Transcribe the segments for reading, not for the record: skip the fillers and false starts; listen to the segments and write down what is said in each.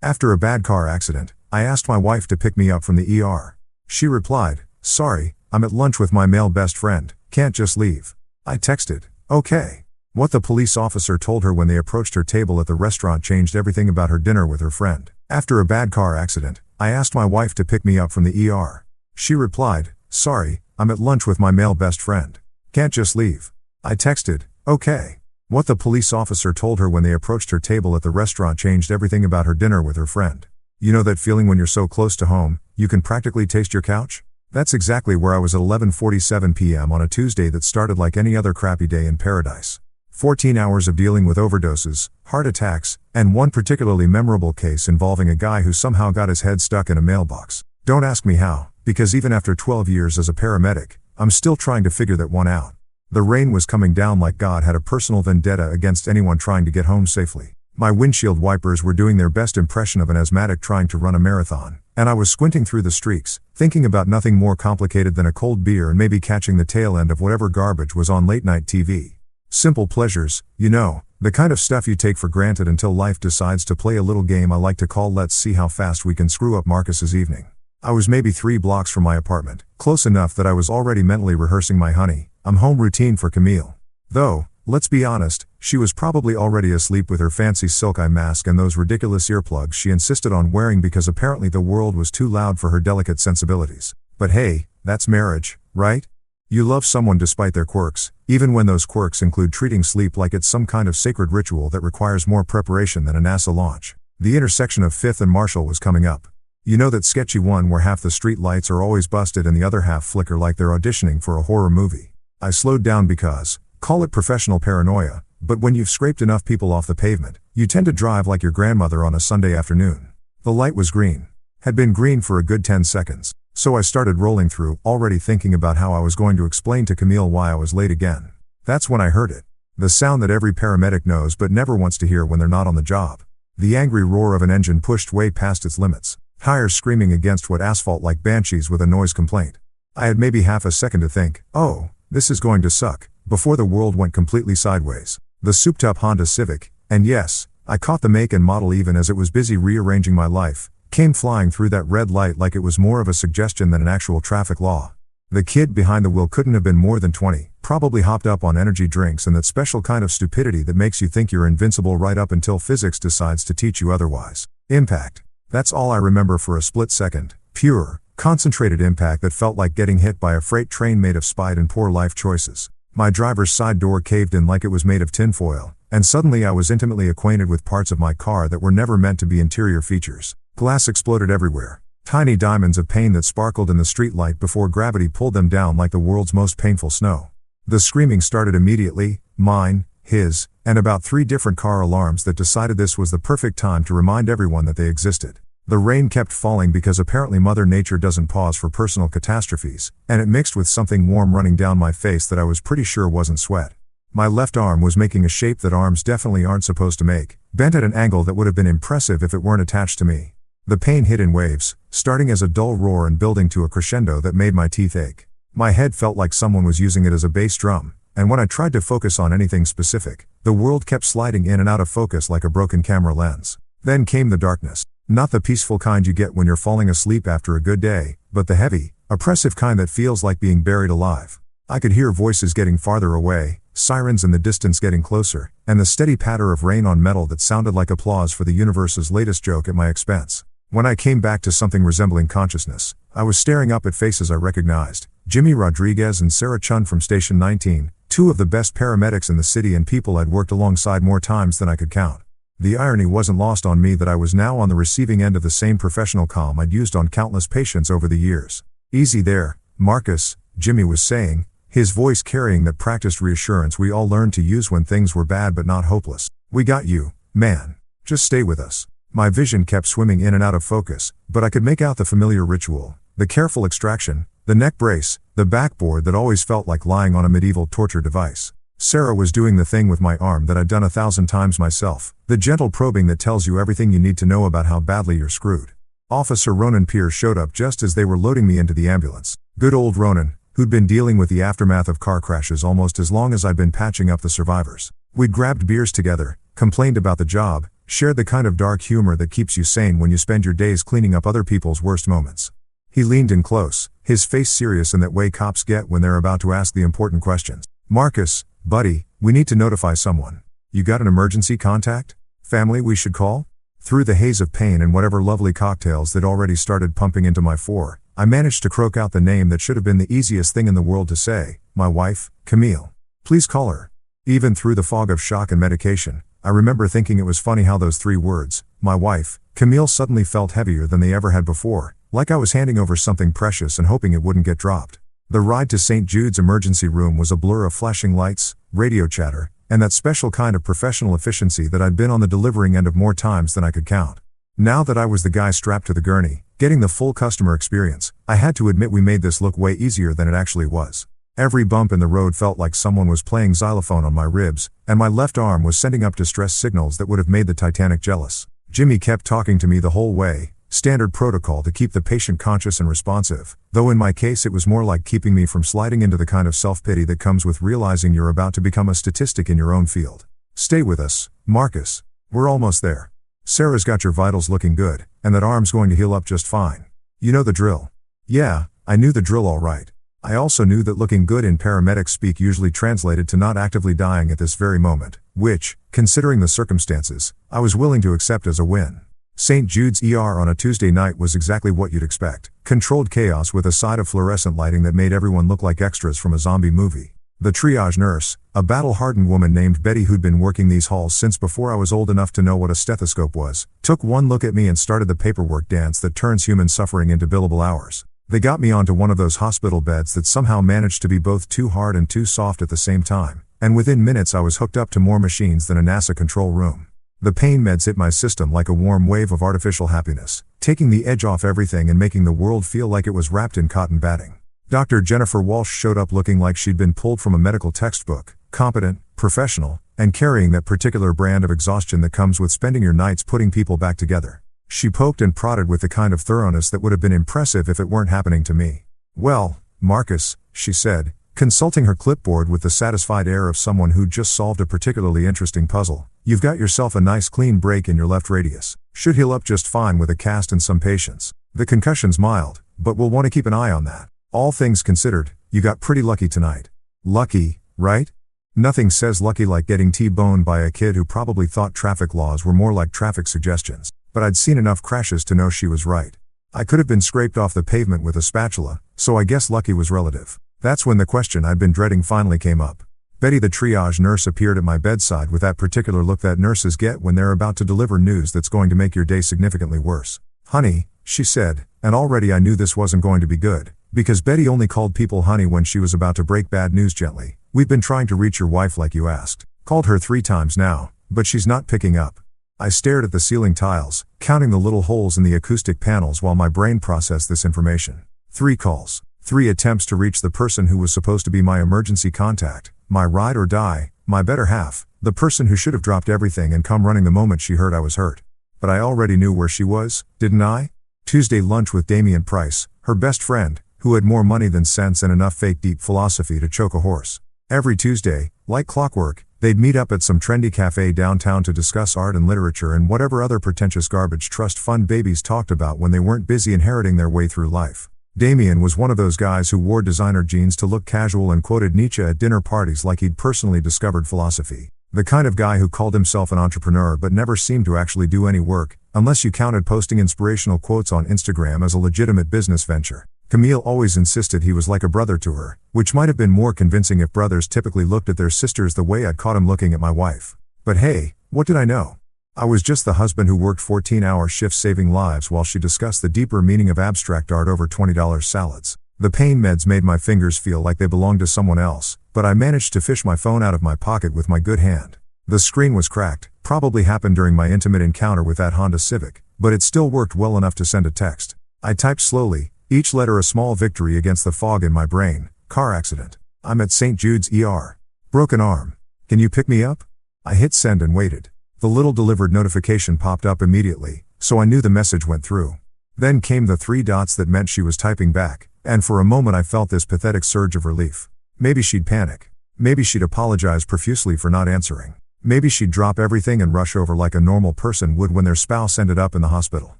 After a bad car accident, I asked my wife to pick me up from the ER. She replied, "Sorry, I'm at lunch with my male best friend, can't just leave." I texted, "Okay." What the police officer told her when they approached her table at the restaurant changed everything about her dinner with her friend. After a bad car accident, I asked my wife to pick me up from the ER. She replied, "Sorry, I'm at lunch with my male best friend. Can't just leave." I texted, "Okay." What the police officer told her when they approached her table at the restaurant changed everything about her dinner with her friend. You know that feeling when you're so close to home, you can practically taste your couch? That's exactly where I was at 11:47 p.m. on a Tuesday that started like any other crappy day in paradise. 14 hours of dealing with overdoses, heart attacks, and one particularly memorable case involving a guy who somehow got his head stuck in a mailbox. Don't ask me how, because even after 12 years as a paramedic, I'm still trying to figure that one out. The rain was coming down like God had a personal vendetta against anyone trying to get home safely. My windshield wipers were doing their best impression of an asthmatic trying to run a marathon, and I was squinting through the streaks, thinking about nothing more complicated than a cold beer and maybe catching the tail end of whatever garbage was on late night TV. Simple pleasures, you know, the kind of stuff you take for granted until life decides to play a little game I like to call "Let's see how fast we can screw up Marcus's evening." I was maybe 3 blocks from my apartment, close enough that I was already mentally rehearsing my "honey, I'm home" routine for Camille. Though, let's be honest, she was probably already asleep with her fancy silk eye mask and those ridiculous earplugs she insisted on wearing because apparently the world was too loud for her delicate sensibilities. But hey, that's marriage, right? You love someone despite their quirks, even when those quirks include treating sleep like it's some kind of sacred ritual that requires more preparation than a NASA launch. The intersection of 5th and Marshall was coming up. You know that sketchy one where half the street lights are always busted and the other half flicker like they're auditioning for a horror movie. I slowed down because, call it professional paranoia, but when you've scraped enough people off the pavement, you tend to drive like your grandmother on a Sunday afternoon. The light was green. Had been green for a good 10 seconds, so I started rolling through, already thinking about how I was going to explain to Camille why I was late again. That's when I heard it. The sound that every paramedic knows but never wants to hear when they're not on the job. The angry roar of an engine pushed way past its limits. Tires screaming against wet asphalt like banshees with a noise complaint. I had maybe half a second to think, "Oh, this is going to suck," before the world went completely sideways. The souped-up Honda Civic, and yes, I caught the make and model even as it was busy rearranging my life, came flying through that red light like it was more of a suggestion than an actual traffic law. The kid behind the wheel couldn't have been more than 20, probably hopped up on energy drinks and that special kind of stupidity that makes you think you're invincible right up until physics decides to teach you otherwise. Impact. That's all I remember for a split second. Pure, concentrated impact that felt like getting hit by a freight train made of spite and poor life choices. My driver's side door caved in like it was made of tinfoil, and suddenly I was intimately acquainted with parts of my car that were never meant to be interior features. Glass exploded everywhere. Tiny diamonds of pain that sparkled in the streetlight before gravity pulled them down like the world's most painful snow. The screaming started immediately, mine, his, and about 3 different car alarms that decided this was the perfect time to remind everyone that they existed. The rain kept falling because apparently Mother Nature doesn't pause for personal catastrophes, and it mixed with something warm running down my face that I was pretty sure wasn't sweat. My left arm was making a shape that arms definitely aren't supposed to make, bent at an angle that would have been impressive if it weren't attached to me. The pain hit in waves, starting as a dull roar and building to a crescendo that made my teeth ache. My head felt like someone was using it as a bass drum, and when I tried to focus on anything specific, the world kept sliding in and out of focus like a broken camera lens. Then came the darkness. Not the peaceful kind you get when you're falling asleep after a good day, but the heavy, oppressive kind that feels like being buried alive. I could hear voices getting farther away, sirens in the distance getting closer, and the steady patter of rain on metal that sounded like applause for the universe's latest joke at my expense. When I came back to something resembling consciousness, I was staring up at faces I recognized. Jimmy Rodriguez and Sarah Chun from Station 19, 2 of the best paramedics in the city and people I'd worked alongside more times than I could count. The irony wasn't lost on me that I was now on the receiving end of the same professional calm I'd used on countless patients over the years. "Easy there, Marcus," Jimmy was saying, his voice carrying that practiced reassurance we all learned to use when things were bad but not hopeless. "We got you, man. Just stay with us." My vision kept swimming in and out of focus, but I could make out the familiar ritual, the careful extraction, the neck brace, the backboard that always felt like lying on a medieval torture device. Sarah was doing the thing with my arm that I'd done 1,000 times myself, the gentle probing that tells you everything you need to know about how badly you're screwed. Officer Ronan Pierce showed up just as they were loading me into the ambulance. Good old Ronan, who'd been dealing with the aftermath of car crashes almost as long as I'd been patching up the survivors. We'd grabbed beers together, complained about the job, shared the kind of dark humor that keeps you sane when you spend your days cleaning up other people's worst moments. He leaned in close, his face serious in that way cops get when they're about to ask the important questions. "Marcus, buddy, we need to notify someone. You got an emergency contact? Family we should call?" Through the haze of pain and whatever lovely cocktails that already started pumping into my fore, I managed to croak out the name that should have been the easiest thing in the world to say, my wife, Camille. "Please call her." Even through the fog of shock and medication, I remember thinking it was funny how those 3 words, my wife, Camille, suddenly felt heavier than they ever had before, like I was handing over something precious and hoping it wouldn't get dropped. The ride to St. Jude's emergency room was a blur of flashing lights, radio chatter, and that special kind of professional efficiency that I'd been on the delivering end of more times than I could count. Now that I was the guy strapped to the gurney, getting the full customer experience, I had to admit we made this look way easier than it actually was. Every bump in the road felt like someone was playing xylophone on my ribs, and my left arm was sending up distress signals that would have made the Titanic jealous. Jimmy kept talking to me the whole way, standard protocol to keep the patient conscious and responsive, though in my case it was more like keeping me from sliding into the kind of self-pity that comes with realizing you're about to become a statistic in your own field. "Stay with us, Marcus. We're almost there. Sarah's got your vitals looking good, and that arm's going to heal up just fine. You know the drill." Yeah, I knew the drill all right. I also knew that looking good in paramedic speak usually translated to not actively dying at this very moment, which, considering the circumstances, I was willing to accept as a win. St. Jude's ER on a Tuesday night was exactly what you'd expect. Controlled chaos with a side of fluorescent lighting that made everyone look like extras from a zombie movie. The triage nurse, a battle-hardened woman named Betty who'd been working these halls since before I was old enough to know what a stethoscope was, took one look at me and started the paperwork dance that turns human suffering into billable hours. They got me onto one of those hospital beds that somehow managed to be both too hard and too soft at the same time, and within minutes I was hooked up to more machines than a NASA control room. The pain meds hit my system like a warm wave of artificial happiness, taking the edge off everything and making the world feel like it was wrapped in cotton batting. Dr. Jennifer Walsh showed up looking like she'd been pulled from a medical textbook, competent, professional, and carrying that particular brand of exhaustion that comes with spending your nights putting people back together. She poked and prodded with the kind of thoroughness that would have been impressive if it weren't happening to me. "Well, Marcus," she said, consulting her clipboard with the satisfied air of someone who'd just solved a particularly interesting puzzle, "you've got yourself a nice clean break in your left radius. Should heal up just fine with a cast and some patience. The concussion's mild, but we'll want to keep an eye on that. All things considered, you got pretty lucky tonight." Lucky, right? Nothing says lucky like getting T-boned by a kid who probably thought traffic laws were more like traffic suggestions, but I'd seen enough crashes to know she was right. I could have been scraped off the pavement with a spatula, so I guess lucky was relative. That's when the question I'd been dreading finally came up. Betty the triage nurse appeared at my bedside with that particular look that nurses get when they're about to deliver news that's going to make your day significantly worse. "Honey," she said, and already I knew this wasn't going to be good, because Betty only called people honey when she was about to break bad news gently. "We've been trying to reach your wife like you asked. Called her 3 times now, but she's not picking up." I stared at the ceiling tiles, counting the little holes in the acoustic panels while my brain processed this information. 3 calls. 3 attempts to reach the person who was supposed to be my emergency contact, my ride or die, my better half, the person who should have dropped everything and come running the moment she heard I was hurt. But I already knew where she was, didn't I? Tuesday lunch with Damian Price, her best friend, who had more money than sense and enough fake deep philosophy to choke a horse. Every Tuesday, like clockwork, they'd meet up at some trendy cafe downtown to discuss art and literature and whatever other pretentious garbage trust fund babies talked about when they weren't busy inheriting their way through life. Damian was one of those guys who wore designer jeans to look casual and quoted Nietzsche at dinner parties like he'd personally discovered philosophy. The kind of guy who called himself an entrepreneur but never seemed to actually do any work, unless you counted posting inspirational quotes on Instagram as a legitimate business venture. Camille always insisted he was like a brother to her, which might have been more convincing if brothers typically looked at their sisters the way I'd caught him looking at my wife. But hey, what did I know? I was just the husband who worked 14-hour shifts saving lives while she discussed the deeper meaning of abstract art over $20 salads. The pain meds made my fingers feel like they belonged to someone else, but I managed to fish my phone out of my pocket with my good hand. The screen was cracked, probably happened during my intimate encounter with that Honda Civic, but it still worked well enough to send a text. I typed slowly, each letter a small victory against the fog in my brain. Car accident. I'm at St. Jude's ER. Broken arm. Can you pick me up? I hit send and waited. The little delivered notification popped up immediately, so I knew the message went through. Then came the 3 dots that meant she was typing back, and for a moment I felt this pathetic surge of relief. Maybe she'd panic. Maybe she'd apologize profusely for not answering. Maybe she'd drop everything and rush over like a normal person would when their spouse ended up in the hospital.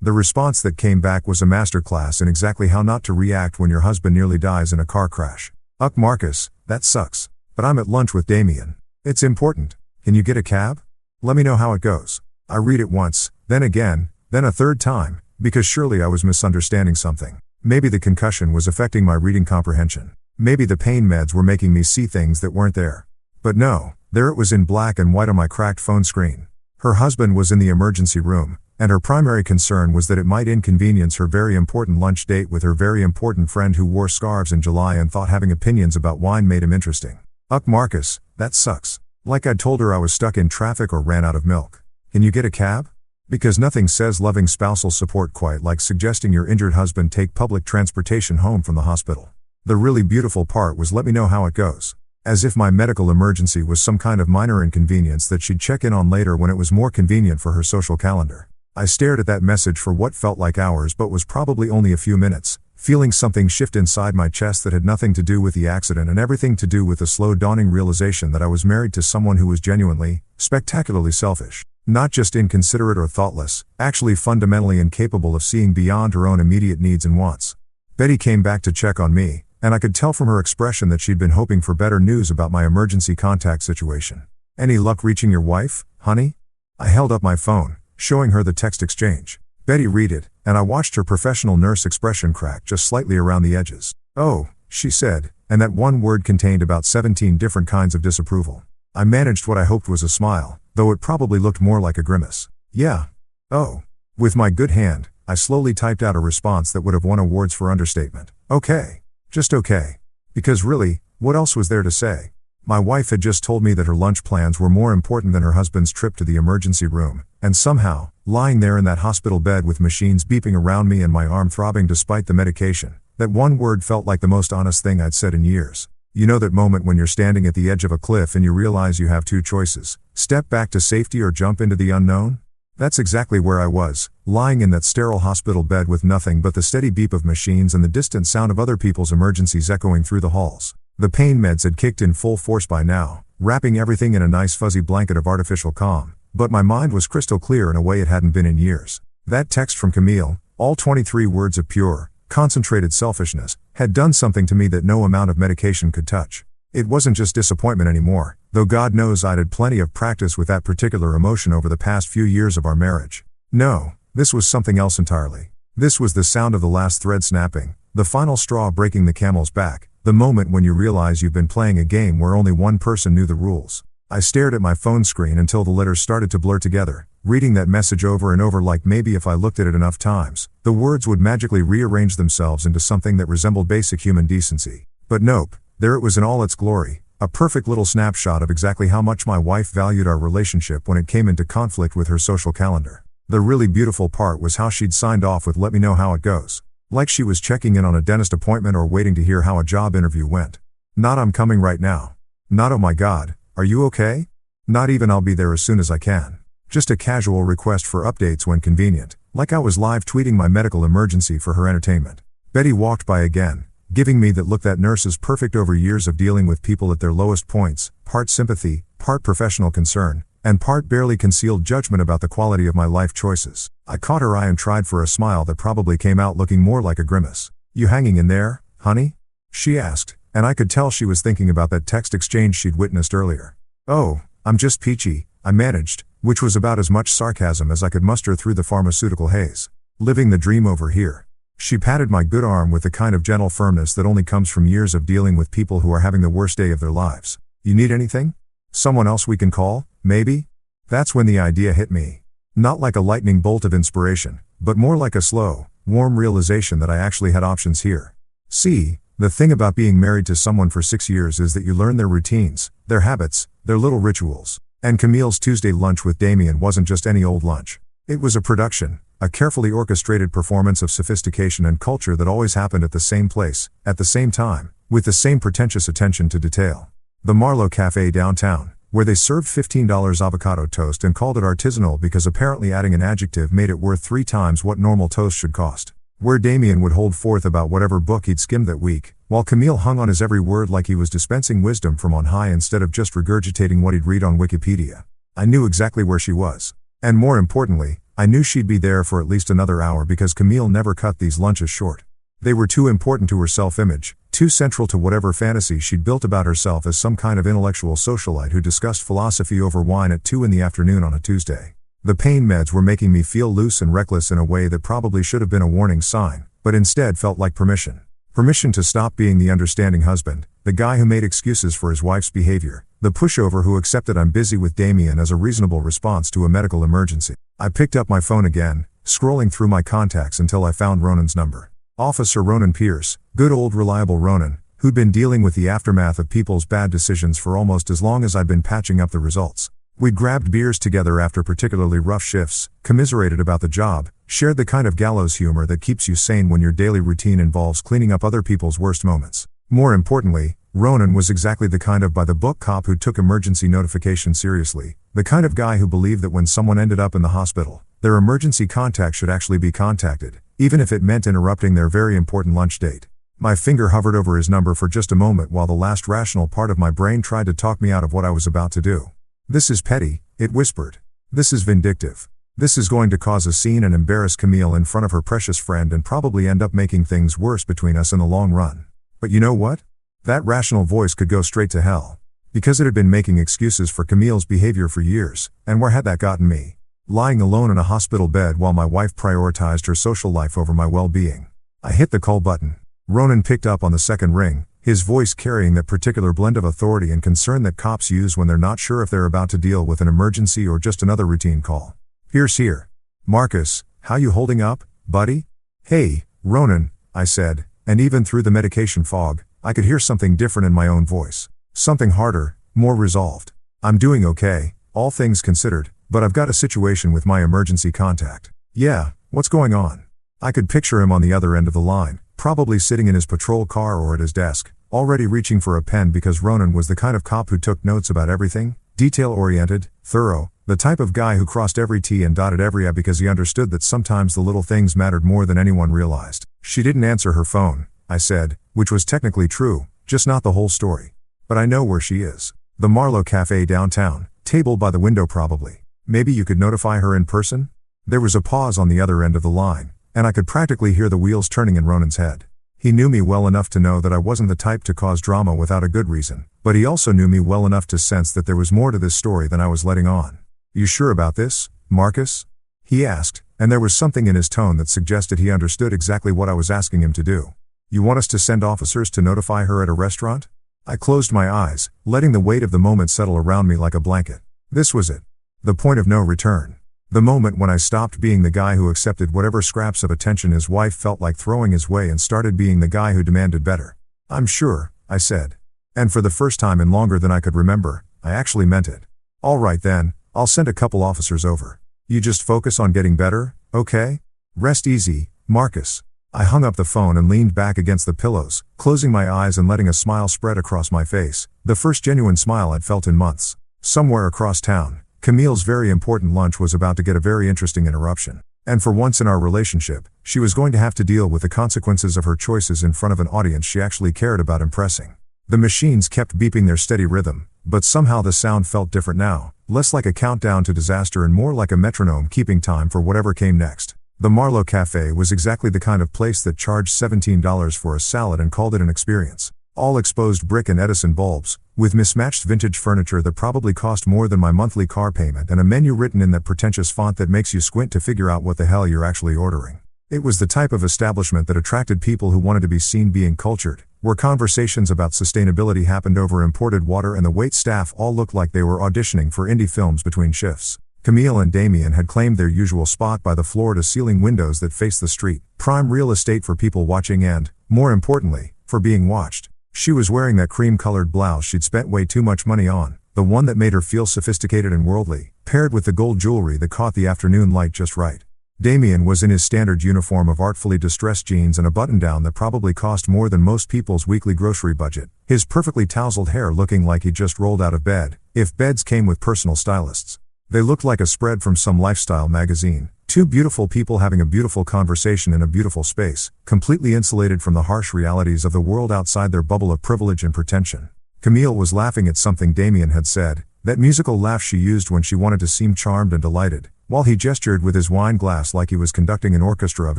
The response that came back was a masterclass in exactly how not to react when your husband nearly dies in a car crash. Uck Marcus, that sucks. But I'm at lunch with Damien. It's important. Can you get a cab? Let me know how it goes. I read it once, then again, then a third time, because surely I was misunderstanding something. Maybe the concussion was affecting my reading comprehension. Maybe the pain meds were making me see things that weren't there. But no, there it was in black and white on my cracked phone screen. Her husband was in the emergency room, and her primary concern was that it might inconvenience her very important lunch date with her very important friend who wore scarves in July and thought having opinions about wine made him interesting. Uck Marcus, that sucks. Like I'd told her I was stuck in traffic or ran out of milk. Can you get a cab? Because nothing says loving spousal support quite like suggesting your injured husband take public transportation home from the hospital. The really beautiful part was let me know how it goes. As if my medical emergency was some kind of minor inconvenience that she'd check in on later when it was more convenient for her social calendar. I stared at that message for what felt like hours but was probably only a few minutes, feeling something shift inside my chest that had nothing to do with the accident and everything to do with the slow dawning realization that I was married to someone who was genuinely, spectacularly selfish. Not just inconsiderate or thoughtless, actually fundamentally incapable of seeing beyond her own immediate needs and wants. Betty came back to check on me, and I could tell from her expression that she'd been hoping for better news about my emergency contact situation. Any luck reaching your wife, honey? I held up my phone, showing her the text exchange. Betty read it, and I watched her professional nurse expression crack just slightly around the edges. Oh, she said, and that one word contained about 17 different kinds of disapproval. I managed what I hoped was a smile, though it probably looked more like a grimace. Yeah. Oh. With my good hand, I slowly typed out a response that would have won awards for understatement. Okay. Just okay. Because really, what else was there to say? My wife had just told me that her lunch plans were more important than her husband's trip to the emergency room, and somehow, lying there in that hospital bed with machines beeping around me and my arm throbbing despite the medication, that one word felt like the most honest thing I'd said in years. You know that moment when you're standing at the edge of a cliff and you realize you have two choices, step back to safety or jump into the unknown? That's exactly where I was, lying in that sterile hospital bed with nothing but the steady beep of machines and the distant sound of other people's emergencies echoing through the halls. The pain meds had kicked in full force by now, wrapping everything in a nice fuzzy blanket of artificial calm, but my mind was crystal clear in a way it hadn't been in years. That text from Camille, all 23 words of pure, concentrated selfishness, had done something to me that no amount of medication could touch. It wasn't just disappointment anymore, though God knows I'd had plenty of practice with that particular emotion over the past few years of our marriage. No, this was something else entirely. This was the sound of the last thread snapping, the final straw breaking the camel's back, the moment when you realize you've been playing a game where only one person knew the rules. I stared at my phone screen until the letters started to blur together, reading that message over and over like maybe if I looked at it enough times, the words would magically rearrange themselves into something that resembled basic human decency. But nope, there it was in all its glory, a perfect little snapshot of exactly how much my wife valued our relationship when it came into conflict with her social calendar. The really beautiful part was how she'd signed off with "let me know how it goes." Like she was checking in on a dentist appointment or waiting to hear how a job interview went. Not "I'm coming right now." Not "oh my god, are you okay?" Not even "I'll be there as soon as I can." Just a casual request for updates when convenient, like I was live tweeting my medical emergency for her entertainment. Betty walked by again, giving me that look that nurses perfect over years of dealing with people at their lowest points, part sympathy, part professional concern, and part barely concealed judgment about the quality of my life choices. I caught her eye and tried for a smile that probably came out looking more like a grimace. "You hanging in there, honey?" she asked, and I could tell she was thinking about that text exchange she'd witnessed earlier. "Oh, I'm just peachy," I managed, which was about as much sarcasm as I could muster through the pharmaceutical haze. "Living the dream over here." She patted my good arm with the kind of gentle firmness that only comes from years of dealing with people who are having the worst day of their lives. "You need anything? Someone else we can call, maybe?" That's when the idea hit me. Not like a lightning bolt of inspiration, but more like a slow, warm realization that I actually had options here. See, the thing about being married to someone for 6 years is that you learn their routines, their habits, their little rituals. And Camille's Tuesday lunch with Damien wasn't just any old lunch. It was a production, a carefully orchestrated performance of sophistication and culture that always happened at the same place, at the same time, with the same pretentious attention to detail. The Marlowe Cafe downtown, where they served $15 avocado toast and called it artisanal because apparently adding an adjective made it worth 3 times what normal toast should cost. Where Damien would hold forth about whatever book he'd skimmed that week, while Camille hung on his every word like he was dispensing wisdom from on high instead of just regurgitating what he'd read on Wikipedia. I knew exactly where she was. And more importantly, I knew she'd be there for at least another hour because Camille never cut these lunches short. They were too important to her self-image, too central to whatever fantasy she'd built about herself as some kind of intellectual socialite who discussed philosophy over wine at 2 in the afternoon on a Tuesday. The pain meds were making me feel loose and reckless in a way that probably should have been a warning sign, but instead felt like permission. Permission to stop being the understanding husband, the guy who made excuses for his wife's behavior, the pushover who accepted I'm busy with Damien as a reasonable response to a medical emergency. I picked up my phone again, scrolling through my contacts until I found Ronan's number. Officer Ronan Pierce, good old reliable Ronan, who'd been dealing with the aftermath of people's bad decisions for almost as long as I'd been patching up the results. We'd grabbed beers together after particularly rough shifts, commiserated about the job, shared the kind of gallows humor that keeps you sane when your daily routine involves cleaning up other people's worst moments. More importantly, Ronan was exactly the kind of by-the-book cop who took emergency notification seriously, the kind of guy who believed that when someone ended up in the hospital, their emergency contact should actually be contacted, even if it meant interrupting their very important lunch date. My finger hovered over his number for just a moment while the last rational part of my brain tried to talk me out of what I was about to do. This is petty, it whispered. This is vindictive. This is going to cause a scene and embarrass Camille in front of her precious friend and probably end up making things worse between us in the long run. But you know what? That rational voice could go straight to hell. Because it had been making excuses for Camille's behavior for years, and where had that gotten me? Lying alone in a hospital bed while my wife prioritized her social life over my well-being. I hit the call button. Ronan picked up on the second ring, his voice carrying that particular blend of authority and concern that cops use when they're not sure if they're about to deal with an emergency or just another routine call. Pierce here. Marcus, how you holding up, buddy? Hey, Ronan, I said, and even through the medication fog, I could hear something different in my own voice. Something harder, more resolved. I'm doing okay, all things considered, but I've got a situation with my emergency contact. Yeah, what's going on? I could picture him on the other end of the line, probably sitting in his patrol car or at his desk, already reaching for a pen because Ronan was the kind of cop who took notes about everything, detail-oriented, thorough, the type of guy who crossed every T and dotted every I because he understood that sometimes the little things mattered more than anyone realized. She didn't answer her phone, I said, which was technically true, just not the whole story. But I know where she is. The Marlowe Cafe downtown, table by the window probably. Maybe you could notify her in person? There was a pause on the other end of the line, and I could practically hear the wheels turning in Ronan's head. He knew me well enough to know that I wasn't the type to cause drama without a good reason, but he also knew me well enough to sense that there was more to this story than I was letting on. You sure about this, Marcus? He asked, and there was something in his tone that suggested he understood exactly what I was asking him to do. You want us to send officers to notify her at a restaurant? I closed my eyes, letting the weight of the moment settle around me like a blanket. This was it. The point of no return. The moment when I stopped being the guy who accepted whatever scraps of attention his wife felt like throwing his way and started being the guy who demanded better. I'm sure, I said. And for the first time in longer than I could remember, I actually meant it. All right then, I'll send a couple officers over. You just focus on getting better, okay? Rest easy, Marcus. I hung up the phone and leaned back against the pillows, closing my eyes and letting a smile spread across my face, the first genuine smile I'd felt in months. Somewhere across town, Camille's very important lunch was about to get a very interesting interruption. And for once in our relationship, she was going to have to deal with the consequences of her choices in front of an audience she actually cared about impressing. The machines kept beeping their steady rhythm, but somehow the sound felt different now, less like a countdown to disaster and more like a metronome keeping time for whatever came next. The Marlowe Cafe was exactly the kind of place that charged $17 for a salad and called it an experience. All exposed brick and Edison bulbs, with mismatched vintage furniture that probably cost more than my monthly car payment and a menu written in that pretentious font that makes you squint to figure out what the hell you're actually ordering. It was the type of establishment that attracted people who wanted to be seen being cultured, where conversations about sustainability happened over imported water and the wait staff all looked like they were auditioning for indie films between shifts. Camille and Damien had claimed their usual spot by the floor-to-ceiling windows that faced the street, prime real estate for people watching and, more importantly, for being watched. She was wearing that cream-colored blouse she'd spent way too much money on, the one that made her feel sophisticated and worldly, paired with the gold jewelry that caught the afternoon light just right. Damien was in his standard uniform of artfully distressed jeans and a button-down that probably cost more than most people's weekly grocery budget, his perfectly tousled hair looking like he'd just rolled out of bed, if beds came with personal stylists. They looked like a spread from some lifestyle magazine, Two beautiful people having a beautiful conversation in a beautiful space, completely insulated from the harsh realities of the world outside their bubble of privilege and pretension. Camille was laughing at something Damien had said, that musical laugh she used when she wanted to seem charmed and delighted, while he gestured with his wine glass like he was conducting an orchestra of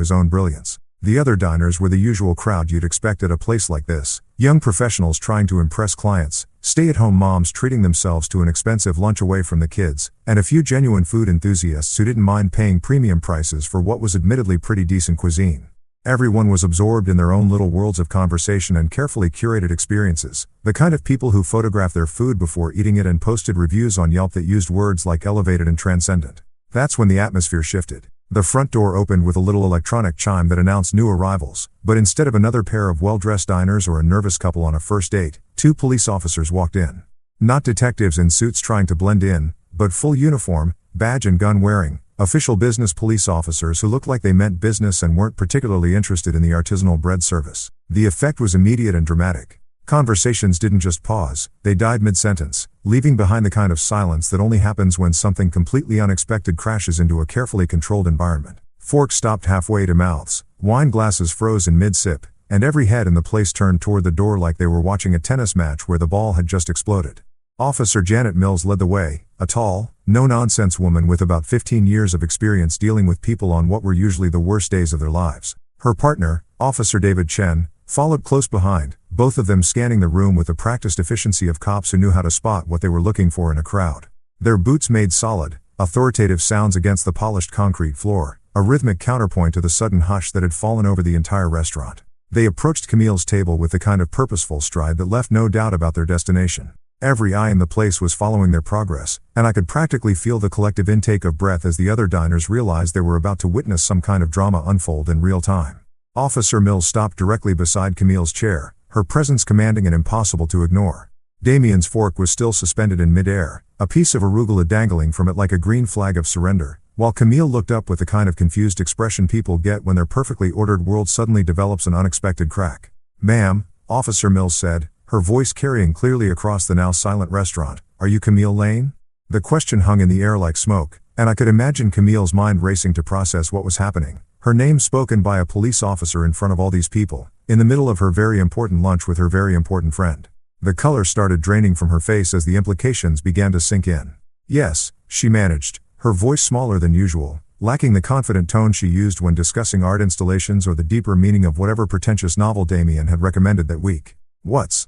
his own brilliance. The other diners were the usual crowd you'd expect at a place like this, young professionals trying to impress clients, stay-at-home moms treating themselves to an expensive lunch away from the kids, and a few genuine food enthusiasts who didn't mind paying premium prices for what was admittedly pretty decent cuisine. Everyone was absorbed in their own little worlds of conversation and carefully curated experiences, the kind of people who photographed their food before eating it and posted reviews on Yelp that used words like elevated and transcendent. That's when the atmosphere shifted. The front door opened with a little electronic chime that announced new arrivals, but instead of another pair of well-dressed diners or a nervous couple on a first date, two police officers walked in. Not detectives in suits trying to blend in, but full uniform, badge and gun wearing, official business police officers who looked like they meant business and weren't particularly interested in the artisanal bread service. The effect was immediate and dramatic. Conversations didn't just pause, they died mid-sentence, leaving behind the kind of silence that only happens when something completely unexpected crashes into a carefully controlled environment. Forks stopped halfway to mouths, wine glasses froze in mid-sip, and every head in the place turned toward the door like they were watching a tennis match where the ball had just exploded. Officer Janet Mills led the way, a tall, no-nonsense woman with about 15 years of experience dealing with people on what were usually the worst days of their lives. Her partner, Officer David Chen, followed close behind, both of them scanning the room with the practiced efficiency of cops who knew how to spot what they were looking for in a crowd. Their boots made solid, authoritative sounds against the polished concrete floor, a rhythmic counterpoint to the sudden hush that had fallen over the entire restaurant. They approached Camille's table with the kind of purposeful stride that left no doubt about their destination. Every eye in the place was following their progress, and I could practically feel the collective intake of breath as the other diners realized they were about to witness some kind of drama unfold in real time. Officer Mills stopped directly beside Camille's chair, her presence commanding and impossible to ignore. Damien's fork was still suspended in mid-air, a piece of arugula dangling from it like a green flag of surrender, while Camille looked up with the kind of confused expression people get when their perfectly ordered world suddenly develops an unexpected crack. "Ma'am," Officer Mills said, her voice carrying clearly across the now silent restaurant, "are you Camille Lane?" The question hung in the air like smoke, and I could imagine Camille's mind racing to process what was happening. Her name spoken by a police officer in front of all these people, in the middle of her very important lunch with her very important friend. The color started draining from her face as the implications began to sink in. "Yes," she managed, her voice smaller than usual, lacking the confident tone she used when discussing art installations or the deeper meaning of whatever pretentious novel Damien had recommended that week. What's